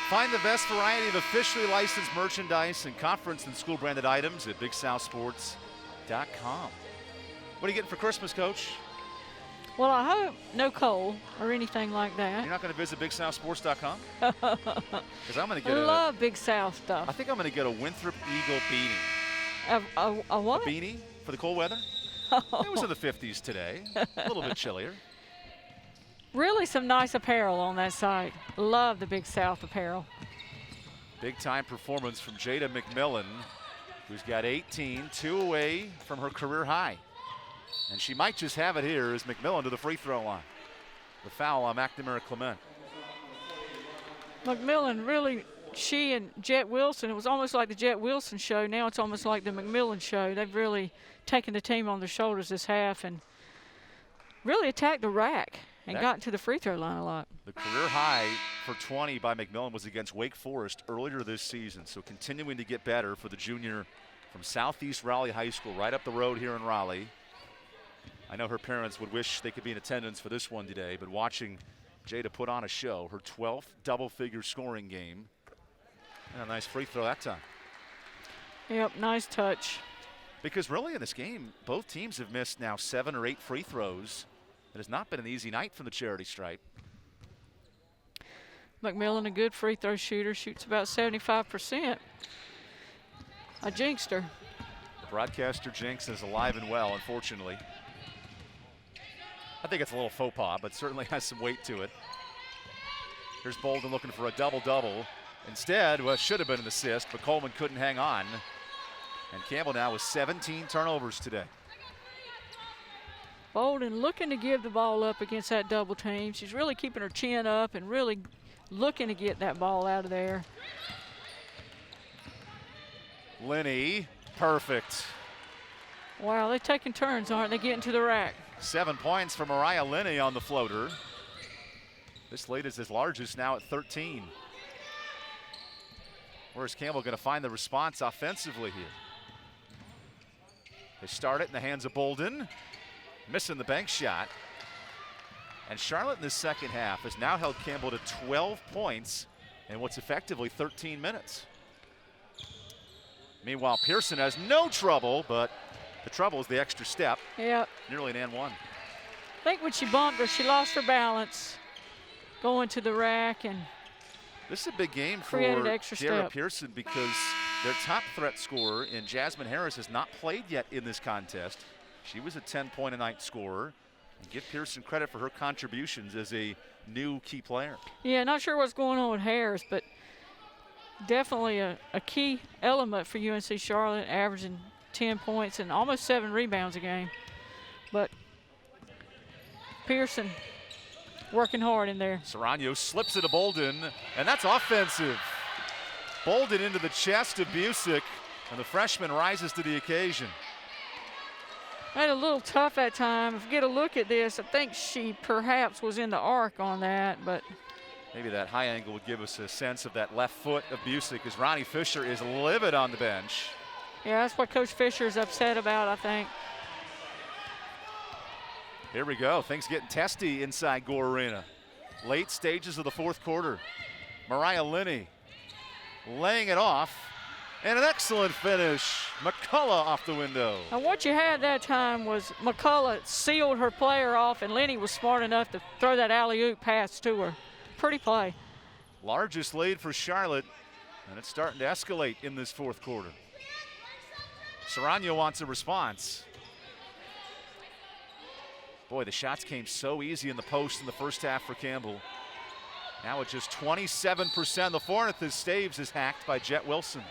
Find the best variety of officially licensed merchandise and conference and school branded items at BigSouthSports.com. What are you getting for Christmas, Coach? Well, I hope no coal or anything like that. You're not going to visit BigSouthSports.com? Because I'm going to get I love Big South stuff. I think I'm going to get a Winthrop Eagle beanie. A what? A beanie for the cold weather. It was in the 50s today. A little bit chillier. Really some nice apparel on that site. Love the Big South apparel. Big time performance from Jaden Mcmillan, who's got 18, 2 away from her career high. And she might just have it here as Mcmillan to the free throw line. The foul on McNamara Clement. Mcmillan really, she and Jet Wilson, it was almost like the Jet Wilson show. Now it's almost like the Mcmillan show. They've really taken the team on their shoulders this half and really attacked the rack and got to the free throw line a lot. The career high for 20 by Mcmillan was against Wake Forest earlier this season. So continuing to get better for the junior from Southeast Raleigh High School, right up the road here in Raleigh. I know her parents would wish they could be in attendance for this one today, but watching Jada put on a show, her 12th double-figure scoring game. And a nice free throw that time. Yep, nice touch. Because really in this game, both teams have missed now 7 or 8 free throws. It has not been an easy night from the charity stripe. Mcmillan, a good free throw shooter, shoots about 75%. I jinxed her. The broadcaster jinx is alive and well, unfortunately. I think it's a little faux pas, but certainly has some weight to it. Here's Bolton looking for a double-double. Instead, well, should have been an assist, but Coleman couldn't hang on. And Campbell now with 17 turnovers today. Bolton looking to give the ball up against that double team. She's really keeping her chin up and really looking to get that ball out of there. Linney, perfect. Wow, they're taking turns, aren't they, getting to the rack? 7 points for Mariah Linney on the floater. This lead is his largest now at 13. Where's Campbell going to find the response offensively here? They start it in the hands of Bolden. Missing the bank shot. And Charlotte in the second half has now held Campbell to 12 points in what's effectively 13 minutes. Meanwhile, Pearson has no trouble, but the trouble is the extra step. Yep. Nearly an and one. I think when she bumped her, she lost her balance going to the rack, and this is a big game for Dara Pearson because their top threat scorer in Jasmine Harris has not played yet in this contest. She was a 10-point-a-night scorer. And give Pearson credit for her contributions as a new key player. Yeah, not sure what's going on with Harris, but definitely a key element for UNC Charlotte, averaging 10 points and almost 7 rebounds a game. But Pearson working hard in there. Cerano slips it to Bolden, and that's offensive. Bolden into the chest of Busick, and the freshman rises to the occasion. Had a little tough that time. If you get a look at this, I think she perhaps was in the arc on that, but maybe that high angle would give us a sense of that left foot of Busick as Ronnie Fisher is livid on the bench. Yeah, that's what Coach Fisher is upset about, I think. Here we go. Things getting testy inside Gore Arena. Late stages of the fourth quarter. Mariah Linney laying it off. And an excellent finish. McCullough off the window. And what you had that time was McCullough sealed her player off, and Linney was smart enough to throw that alley-oop pass to her. Pretty play. Largest lead for Charlotte, and it's starting to escalate in this fourth quarter. Cerano wants a response. Boy, the shots came so easy in the post in the first half for Campbell. Now at just 27%. The fourth as Staves is hacked by Jet Wilson.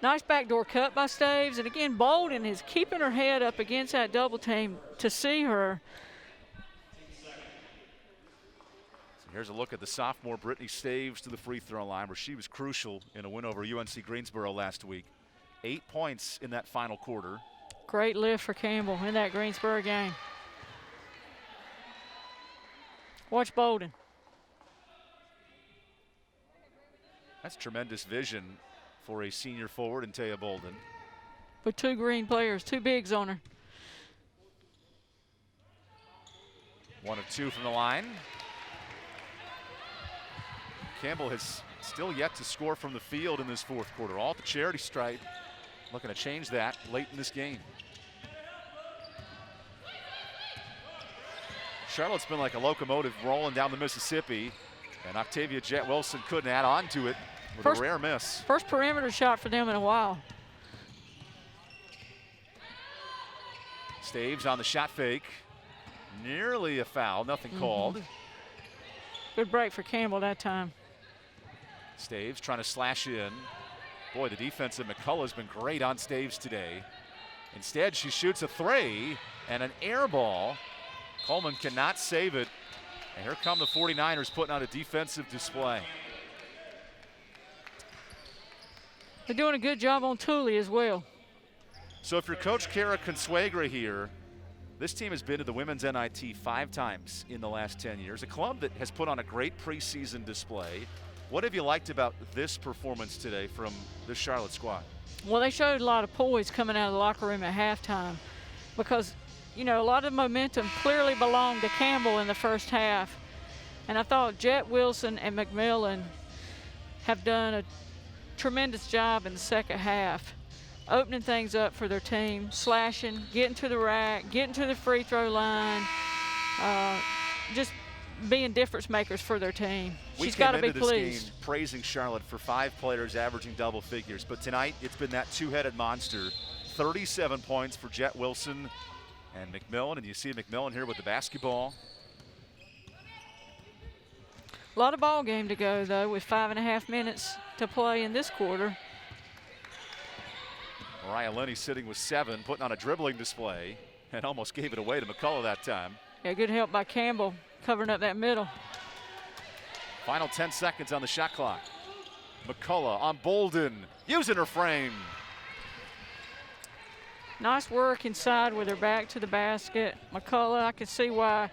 Nice backdoor cut by Staves, and again, Bolden is keeping her head up against that double team to see her. So here's a look at the sophomore Brittany Staves to the free throw line, where she was crucial in a win over UNC Greensboro last week. 8 points in that final quarter. Great lift for Campbell in that Greensboro game. Watch Bolden. That's tremendous vision for a senior forward in Taya Bolton. With 2 green players, 2 bigs on her. 1 of 2 from the line. Campbell has still yet to score from the field in this fourth quarter. All at the charity stripe. Looking to change that late in this game. Charlotte's been like a locomotive rolling down the Mississippi, and Octavia Jet Wilson couldn't add on to it with a rare miss. First perimeter shot for them in a while. Staves on the shot fake. Nearly a foul, nothing called. Good break for Campbell that time. Staves trying to slash in. Boy, the defense of McCullough's been great on Staves today. Instead, she shoots a three and an air ball. Coleman cannot save it. And here come the 49ers putting on a defensive display. They're doing a good job on Thule as well. So if you're Coach Kara Consuegra here, this team has been to the women's NIT 5 times in the last 10 years. A club that has put on a great preseason display. What have you liked about this performance today from the Charlotte squad? Well, they showed a lot of poise coming out of the locker room at halftime because, you know, a lot of momentum clearly belonged to Campbell in the first half. And I thought Jet Wilson and McMillan have done a tremendous job in the second half, opening things up for their team, slashing, getting to the rack, getting to the free throw line, just being difference makers for their team. She's got to be pleased. We came into this game praising Charlotte for 5 players averaging double figures, but tonight it's been that two-headed monster. 37 points for Jet Wilson and McMillan, and you see McMillan here with the basketball. A lot of ball game to go, though, with 5.5 minutes to play in this quarter. Mariah Lenny sitting with 7, putting on a dribbling display, and almost gave it away to McCullough that time. Yeah, good help by Campbell, covering up that middle. Final 10 seconds on the shot clock. McCullough on Bolden, using her frame. Nice work inside with her back to the basket. McCullough, I can see why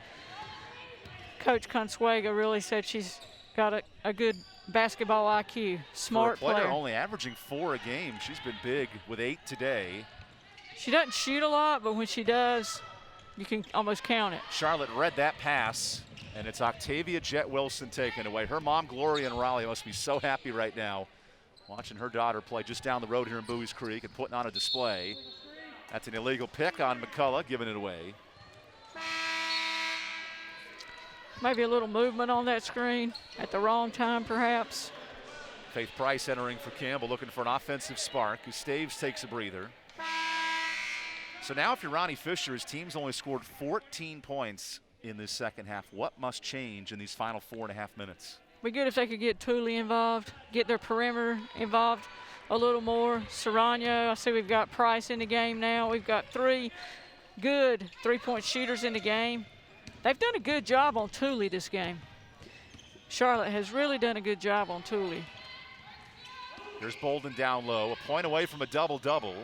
Coach Consuegra really said she's got a good basketball IQ. Smart For a player player. Only averaging 4 a game. She's been big with 8 today. She doesn't shoot a lot, but when she does, you can almost count it. Charlotte read that pass, and it's Octavia Jet Wilson taken away. Her mom, Gloria and Raleigh, must be so happy right now watching her daughter play just down the road here in Bowie's Creek and putting on a display. That's an illegal pick on McCullough, giving it away. Maybe a little movement on that screen at the wrong time, perhaps. Faith Price entering for Campbell, looking for an offensive spark. Staves takes a breather. So now if you're Ronnie Fisher, his team's only scored 14 points in this second half. What must change in these final 4.5 minutes? Be good if they could get Thule involved, get their perimeter involved a little more. Cerano, I see we've got Price in the game now. We've got 3 good three-point shooters in the game. They've done a good job on Thule this game. Charlotte has really done a good job on Thule. Here's Bolden down low, a point away from a double-double.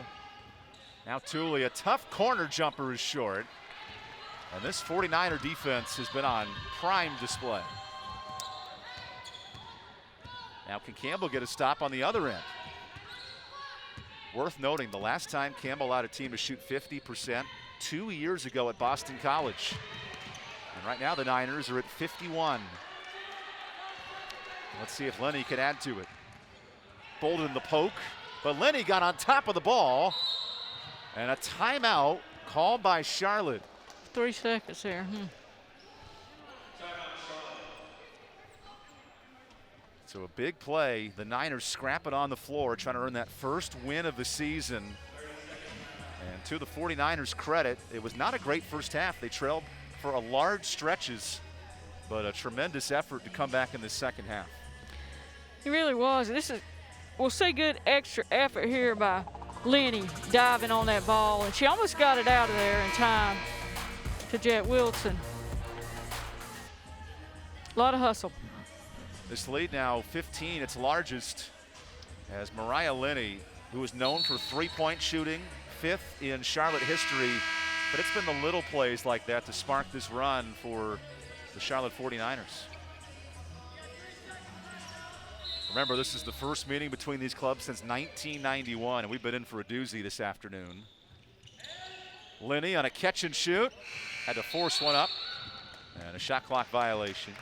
Now Thule, a tough corner jumper is short. And this 49er defense has been on prime display. Now can Campbell get a stop on the other end? Worth noting, the last time Campbell allowed a team to shoot 50%, 2 years ago at Boston College. And right now the Niners are at 51. Let's see if Lenny can add to it. Bolden the poke, but Lenny got on top of the ball. And a timeout called by Charlotte. 3 seconds there. So a big play. The Niners scrapping on the floor, trying to earn that first win of the season. And to the 49ers' credit, it was not a great first half. They trailed for a large stretches, but a tremendous effort to come back in the second half. It really was. We'll see good extra effort here by Lenny diving on that ball, and she almost got it out of there in time to Jet Wilson. A lot of hustle. This lead now 15, its largest, as Mariah Lenny, who is known for three-point shooting, 5th in Charlotte history, but it's been the little plays like that to spark this run for the Charlotte 49ers. Remember, this is the first meeting between these clubs since 1991, and we've been in for a doozy this afternoon. Lenny on a catch and shoot, had to force one up, and a shot clock violation.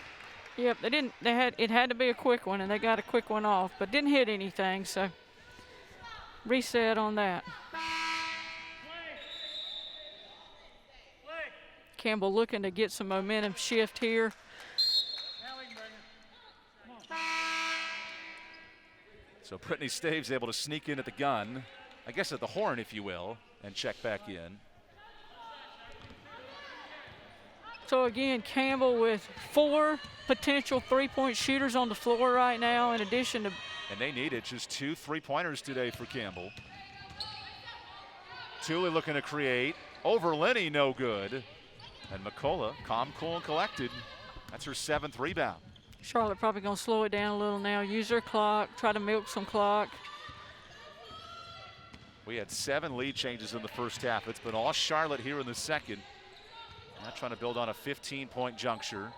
Yep, they didn't. It had to be a quick one, and they got a quick one off, but didn't hit anything. So reset on that. Campbell looking to get some momentum shift here. So Brittany Staves able to sneak in at the gun, I guess at the horn, if you will, and check back in. So again, Campbell with 4 potential three-point shooters on the floor right now, in addition to. And they needed just 2 3-pointers today for Campbell. Thule looking to create. Over Lenny, no good. And McCullough, calm, cool, and collected. That's her 7th rebound. Charlotte probably going to slow it down a little now, use their clock, try to milk some clock. We had 7 lead changes in the first half. It's been all Charlotte here in the second. Now trying to build on a 15-point juncture.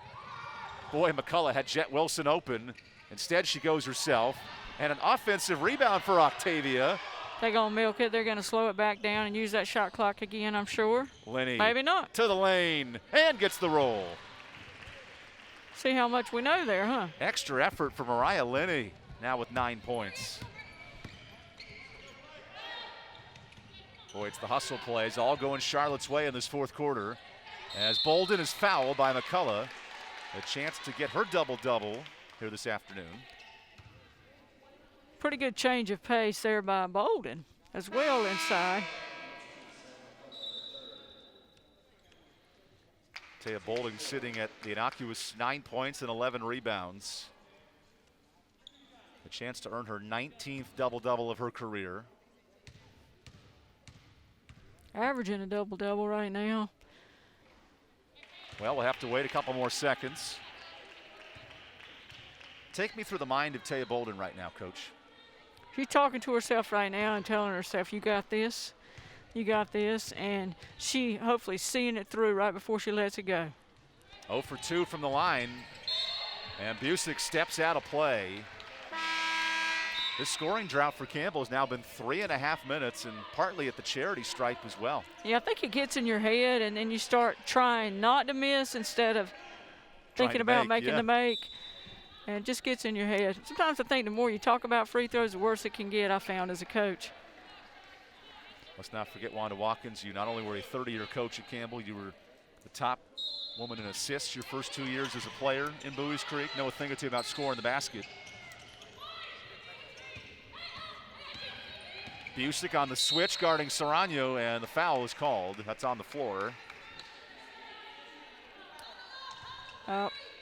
Boy, McCullough had Jet Wilson open. Instead, she goes herself. And an offensive rebound for Octavia. They're going to milk it. They're going to slow it back down and use that shot clock again, I'm sure. Lenny. Maybe not. To the lane and gets the roll. See how much we know there, huh? Extra effort for Mariah Lenny, now with 9 points. Boy, it's the hustle plays all going Charlotte's way in this fourth quarter. As Bolden is fouled by McCullough. A chance to get her double-double here this afternoon. Pretty good change of pace there by Bolden as well inside. Taya Bolton sitting at the innocuous 9 points and 11 rebounds. A chance to earn her 19th double-double of her career. Averaging a double-double right now. Well, we'll have to wait a couple more seconds. Take me through the mind of Taya Bolton right now, Coach. She's talking to herself right now and telling herself, you got this, and she hopefully seeing it through right before she lets it go. 0 for 2 from the line, and Busick steps out of play. This scoring drought for Campbell has now been 3.5 minutes, and partly at the charity stripe as well. Yeah, I think it gets in your head, and then you start trying not to miss instead of thinking about making the make. And it just gets in your head. Sometimes I think the more you talk about free throws, the worse it can get, I found as a coach. Let's not forget Wanda Watkins. You not only were a 30-year coach at Campbell, you were the top woman in assists your first 2 years as a player in Buies Creek. Know a thing or two about scoring the basket. Busick on the switch guarding Cerano, and the foul is called. That's on the floor.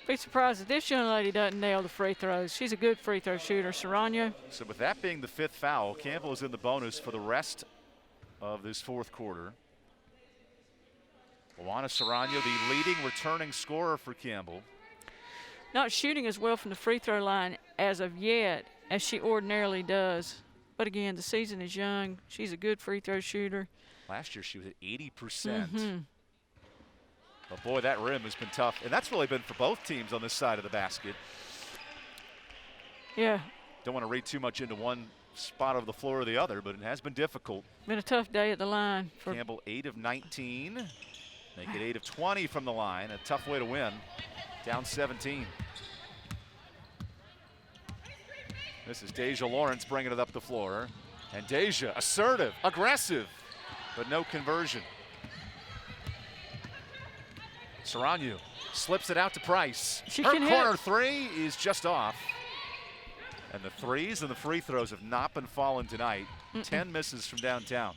Be surprised if this young lady doesn't nail the free throws. She's a good free throw shooter, Cerano. So with that being the 5th foul, Campbell is in the bonus for the rest of this fourth quarter. Moana Cerano, the leading returning scorer for Campbell. Not shooting as well from the free throw line as of yet as she ordinarily does. But again, the season is young. She's a good free throw shooter. Last year she was at 80%. But boy, that rim has been tough. And that's really been for both teams on this side of the basket. Yeah. Don't want to read too much into one spot of the floor or the other, but it has been difficult. Been a tough day at the line. For Campbell 8 of 19. Make it 8 of 20 from the line. A tough way to win. Down 17. This is Deja Lawrence bringing it up the floor. And Deja, assertive, aggressive, but no conversion. Cerano slips it out to Price. Her corner three is just off. And the threes and the free throws have not been falling tonight. 10 misses from downtown.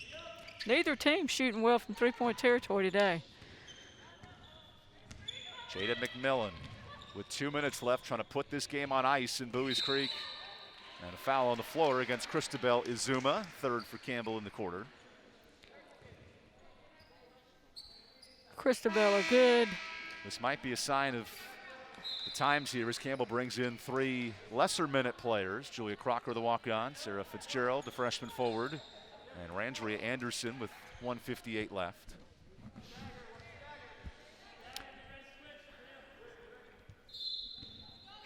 Neither team shooting well from three-point territory today. Jaden Mcmillan with 2 minutes left trying to put this game on ice in Buies Creek. And a foul on the floor against Christabel Izuma, 3rd for Campbell in the quarter. Christabel are good. This might be a sign of the times here as Campbell brings in 3 lesser minute players. Julia Crocker, the walk-on, Sarah Fitzgerald, the freshman forward, and Randria Anderson with 1:58 left.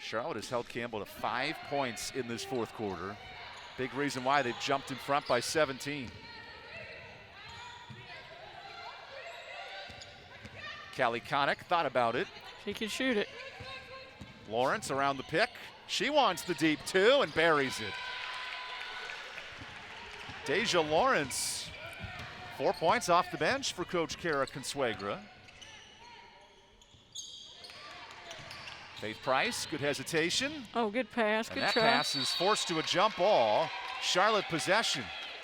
Charlotte has held Campbell to 5 points in this fourth quarter. Big reason why they've jumped in front by 17. Callie Connick thought about it. She can shoot it. Lawrence around the pick. She wants the deep two and buries it. Deja Lawrence, 4 points off the bench for Coach Kara Consuegra. Faith Price, good hesitation. Oh, good pass, And good that try. pass is forced to a jump ball. Charlotte possession.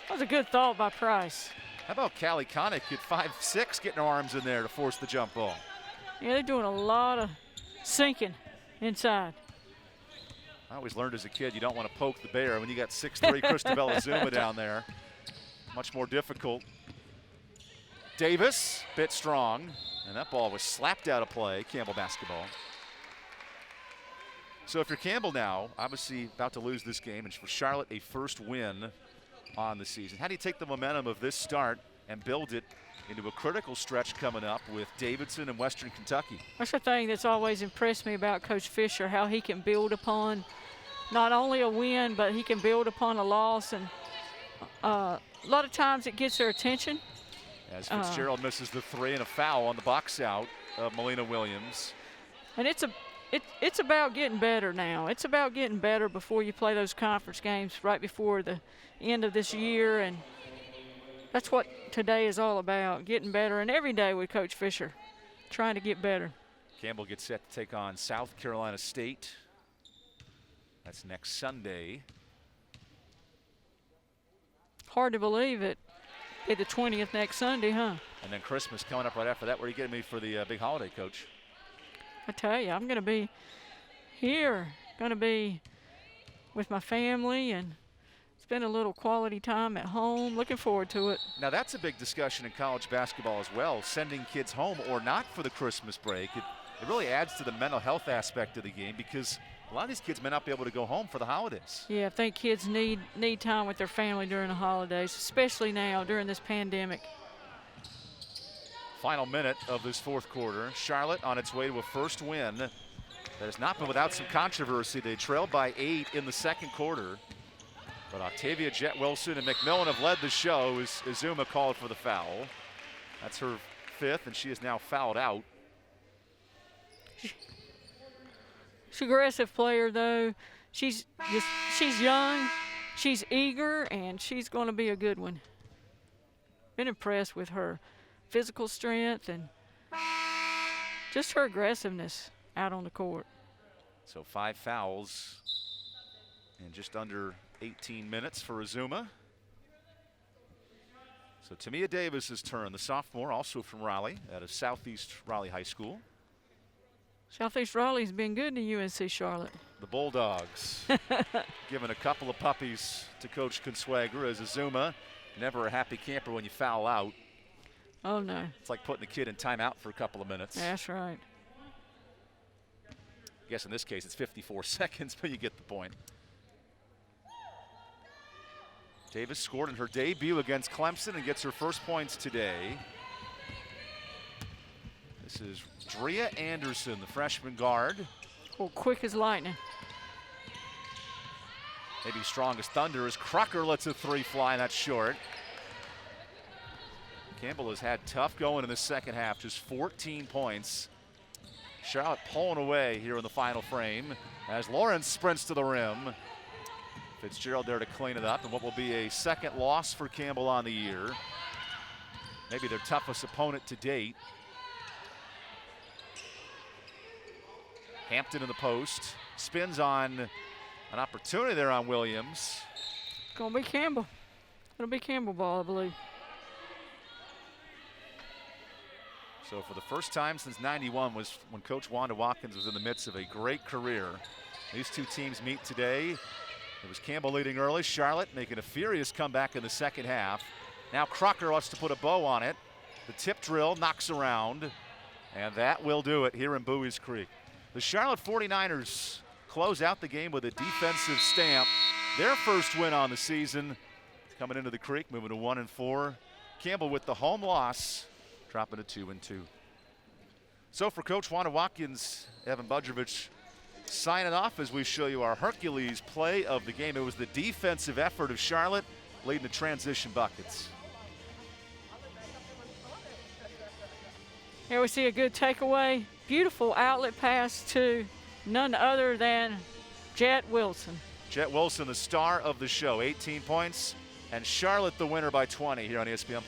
That was a good thought by Price. How about Callie Connick at 5'6", getting her arms in there to force the jump ball? Yeah, they're doing a lot of sinking inside. I always learned as a kid you don't want to poke the bear when you got 6'3" Christabella Zuma down there. Much more difficult. Davis, bit strong, and that ball was slapped out of play. Campbell basketball. So if you're Campbell now, obviously about to lose this game, and for Charlotte, a first win on the season. How do you take the momentum of this start and build it into a critical stretch coming up with Davidson and Western Kentucky? That's the thing that's always impressed me about Coach Fisher, how he can build upon not only a win, but he can build upon a loss. And a lot of times it gets their attention. As Fitzgerald misses the three and a foul on the box out of Melina Williams. And it's about getting better now. It's about getting better before you play those conference games right before the end of this year. And that's what today is all about, getting better. And every day with Coach Fisher, trying to get better. Campbell gets set to take on South Carolina State. That's next Sunday. Hard to believe it. Be the 20th next Sunday, huh? And then Christmas coming up right after that. Where are you getting me for the big holiday, Coach? I tell you, I'm going to be here. Going to be with my family and spend a little quality time at home. Looking forward to it. Now that's a big discussion in college basketball as well, sending kids home or not for the Christmas break. It really adds to the mental health aspect of the game because a lot of these kids may not be able to go home for the holidays. Yeah, I think kids need time with their family during the holidays, especially now during this pandemic. Final minute of this fourth quarter. Charlotte on its way to a first win. That has not been without some controversy. They trailed by 8 in the second quarter. But Octavia Jet Wilson and McMillan have led the show as Zuma called for the foul. That's her 5th, and she is now fouled out. She's an aggressive player, though. She's young, she's eager, and she's going to be a good one. Been impressed with her physical strength and just her aggressiveness out on the court. So 5 fouls in just under 18 minutes for Azuma. So Tamia Davis's turn, the sophomore, also from Raleigh, out of Southeast Raleigh High School. Southeast Raleigh's been good to UNC Charlotte. The Bulldogs giving a couple of puppies to Coach Consuegra as Azuma, never a happy camper when you foul out. Oh, no. It's like putting the kid in timeout for a couple of minutes. That's right. I guess in this case it's 54 seconds, but you get the point. Davis scored in her debut against Clemson and gets her first points today. This is Drea Anderson, the freshman guard. Oh, quick as lightning. Maybe strong as thunder as Crocker lets a 3 fly, and that's short. Campbell has had tough going in the second half, just 14 points. Charlotte pulling away here in the final frame as Lawrence sprints to the rim. Fitzgerald there to clean it up, and what will be a second loss for Campbell on the year. Maybe their toughest opponent to date. Hampton in the post, spins on an opportunity there on Williams. Gonna be Campbell. It'll be Campbell ball, I believe. So for the first time since '91 was when Coach Wanda Watkins was in the midst of a great career. These two teams meet today. It was Campbell leading early, Charlotte making a furious comeback in the second half. Now Crocker wants to put a bow on it. The tip drill knocks around, and that will do it here in Bowie's Creek. The Charlotte 49ers close out the game with a defensive stamp. Their first win on the season. Coming into the Creek, moving to 1-4. Campbell with the home loss, dropping to 2-2. So for Coach Wanda Watkins, Evan Budrovich signing off as we show you our Hercules play of the game. It was the defensive effort of Charlotte leading to transition buckets. Here we see a good takeaway. Beautiful outlet pass to None other than Jet Wilson. Jet Wilson, the star of the show, 18 points, and Charlotte the winner by 20 here on ESPN+.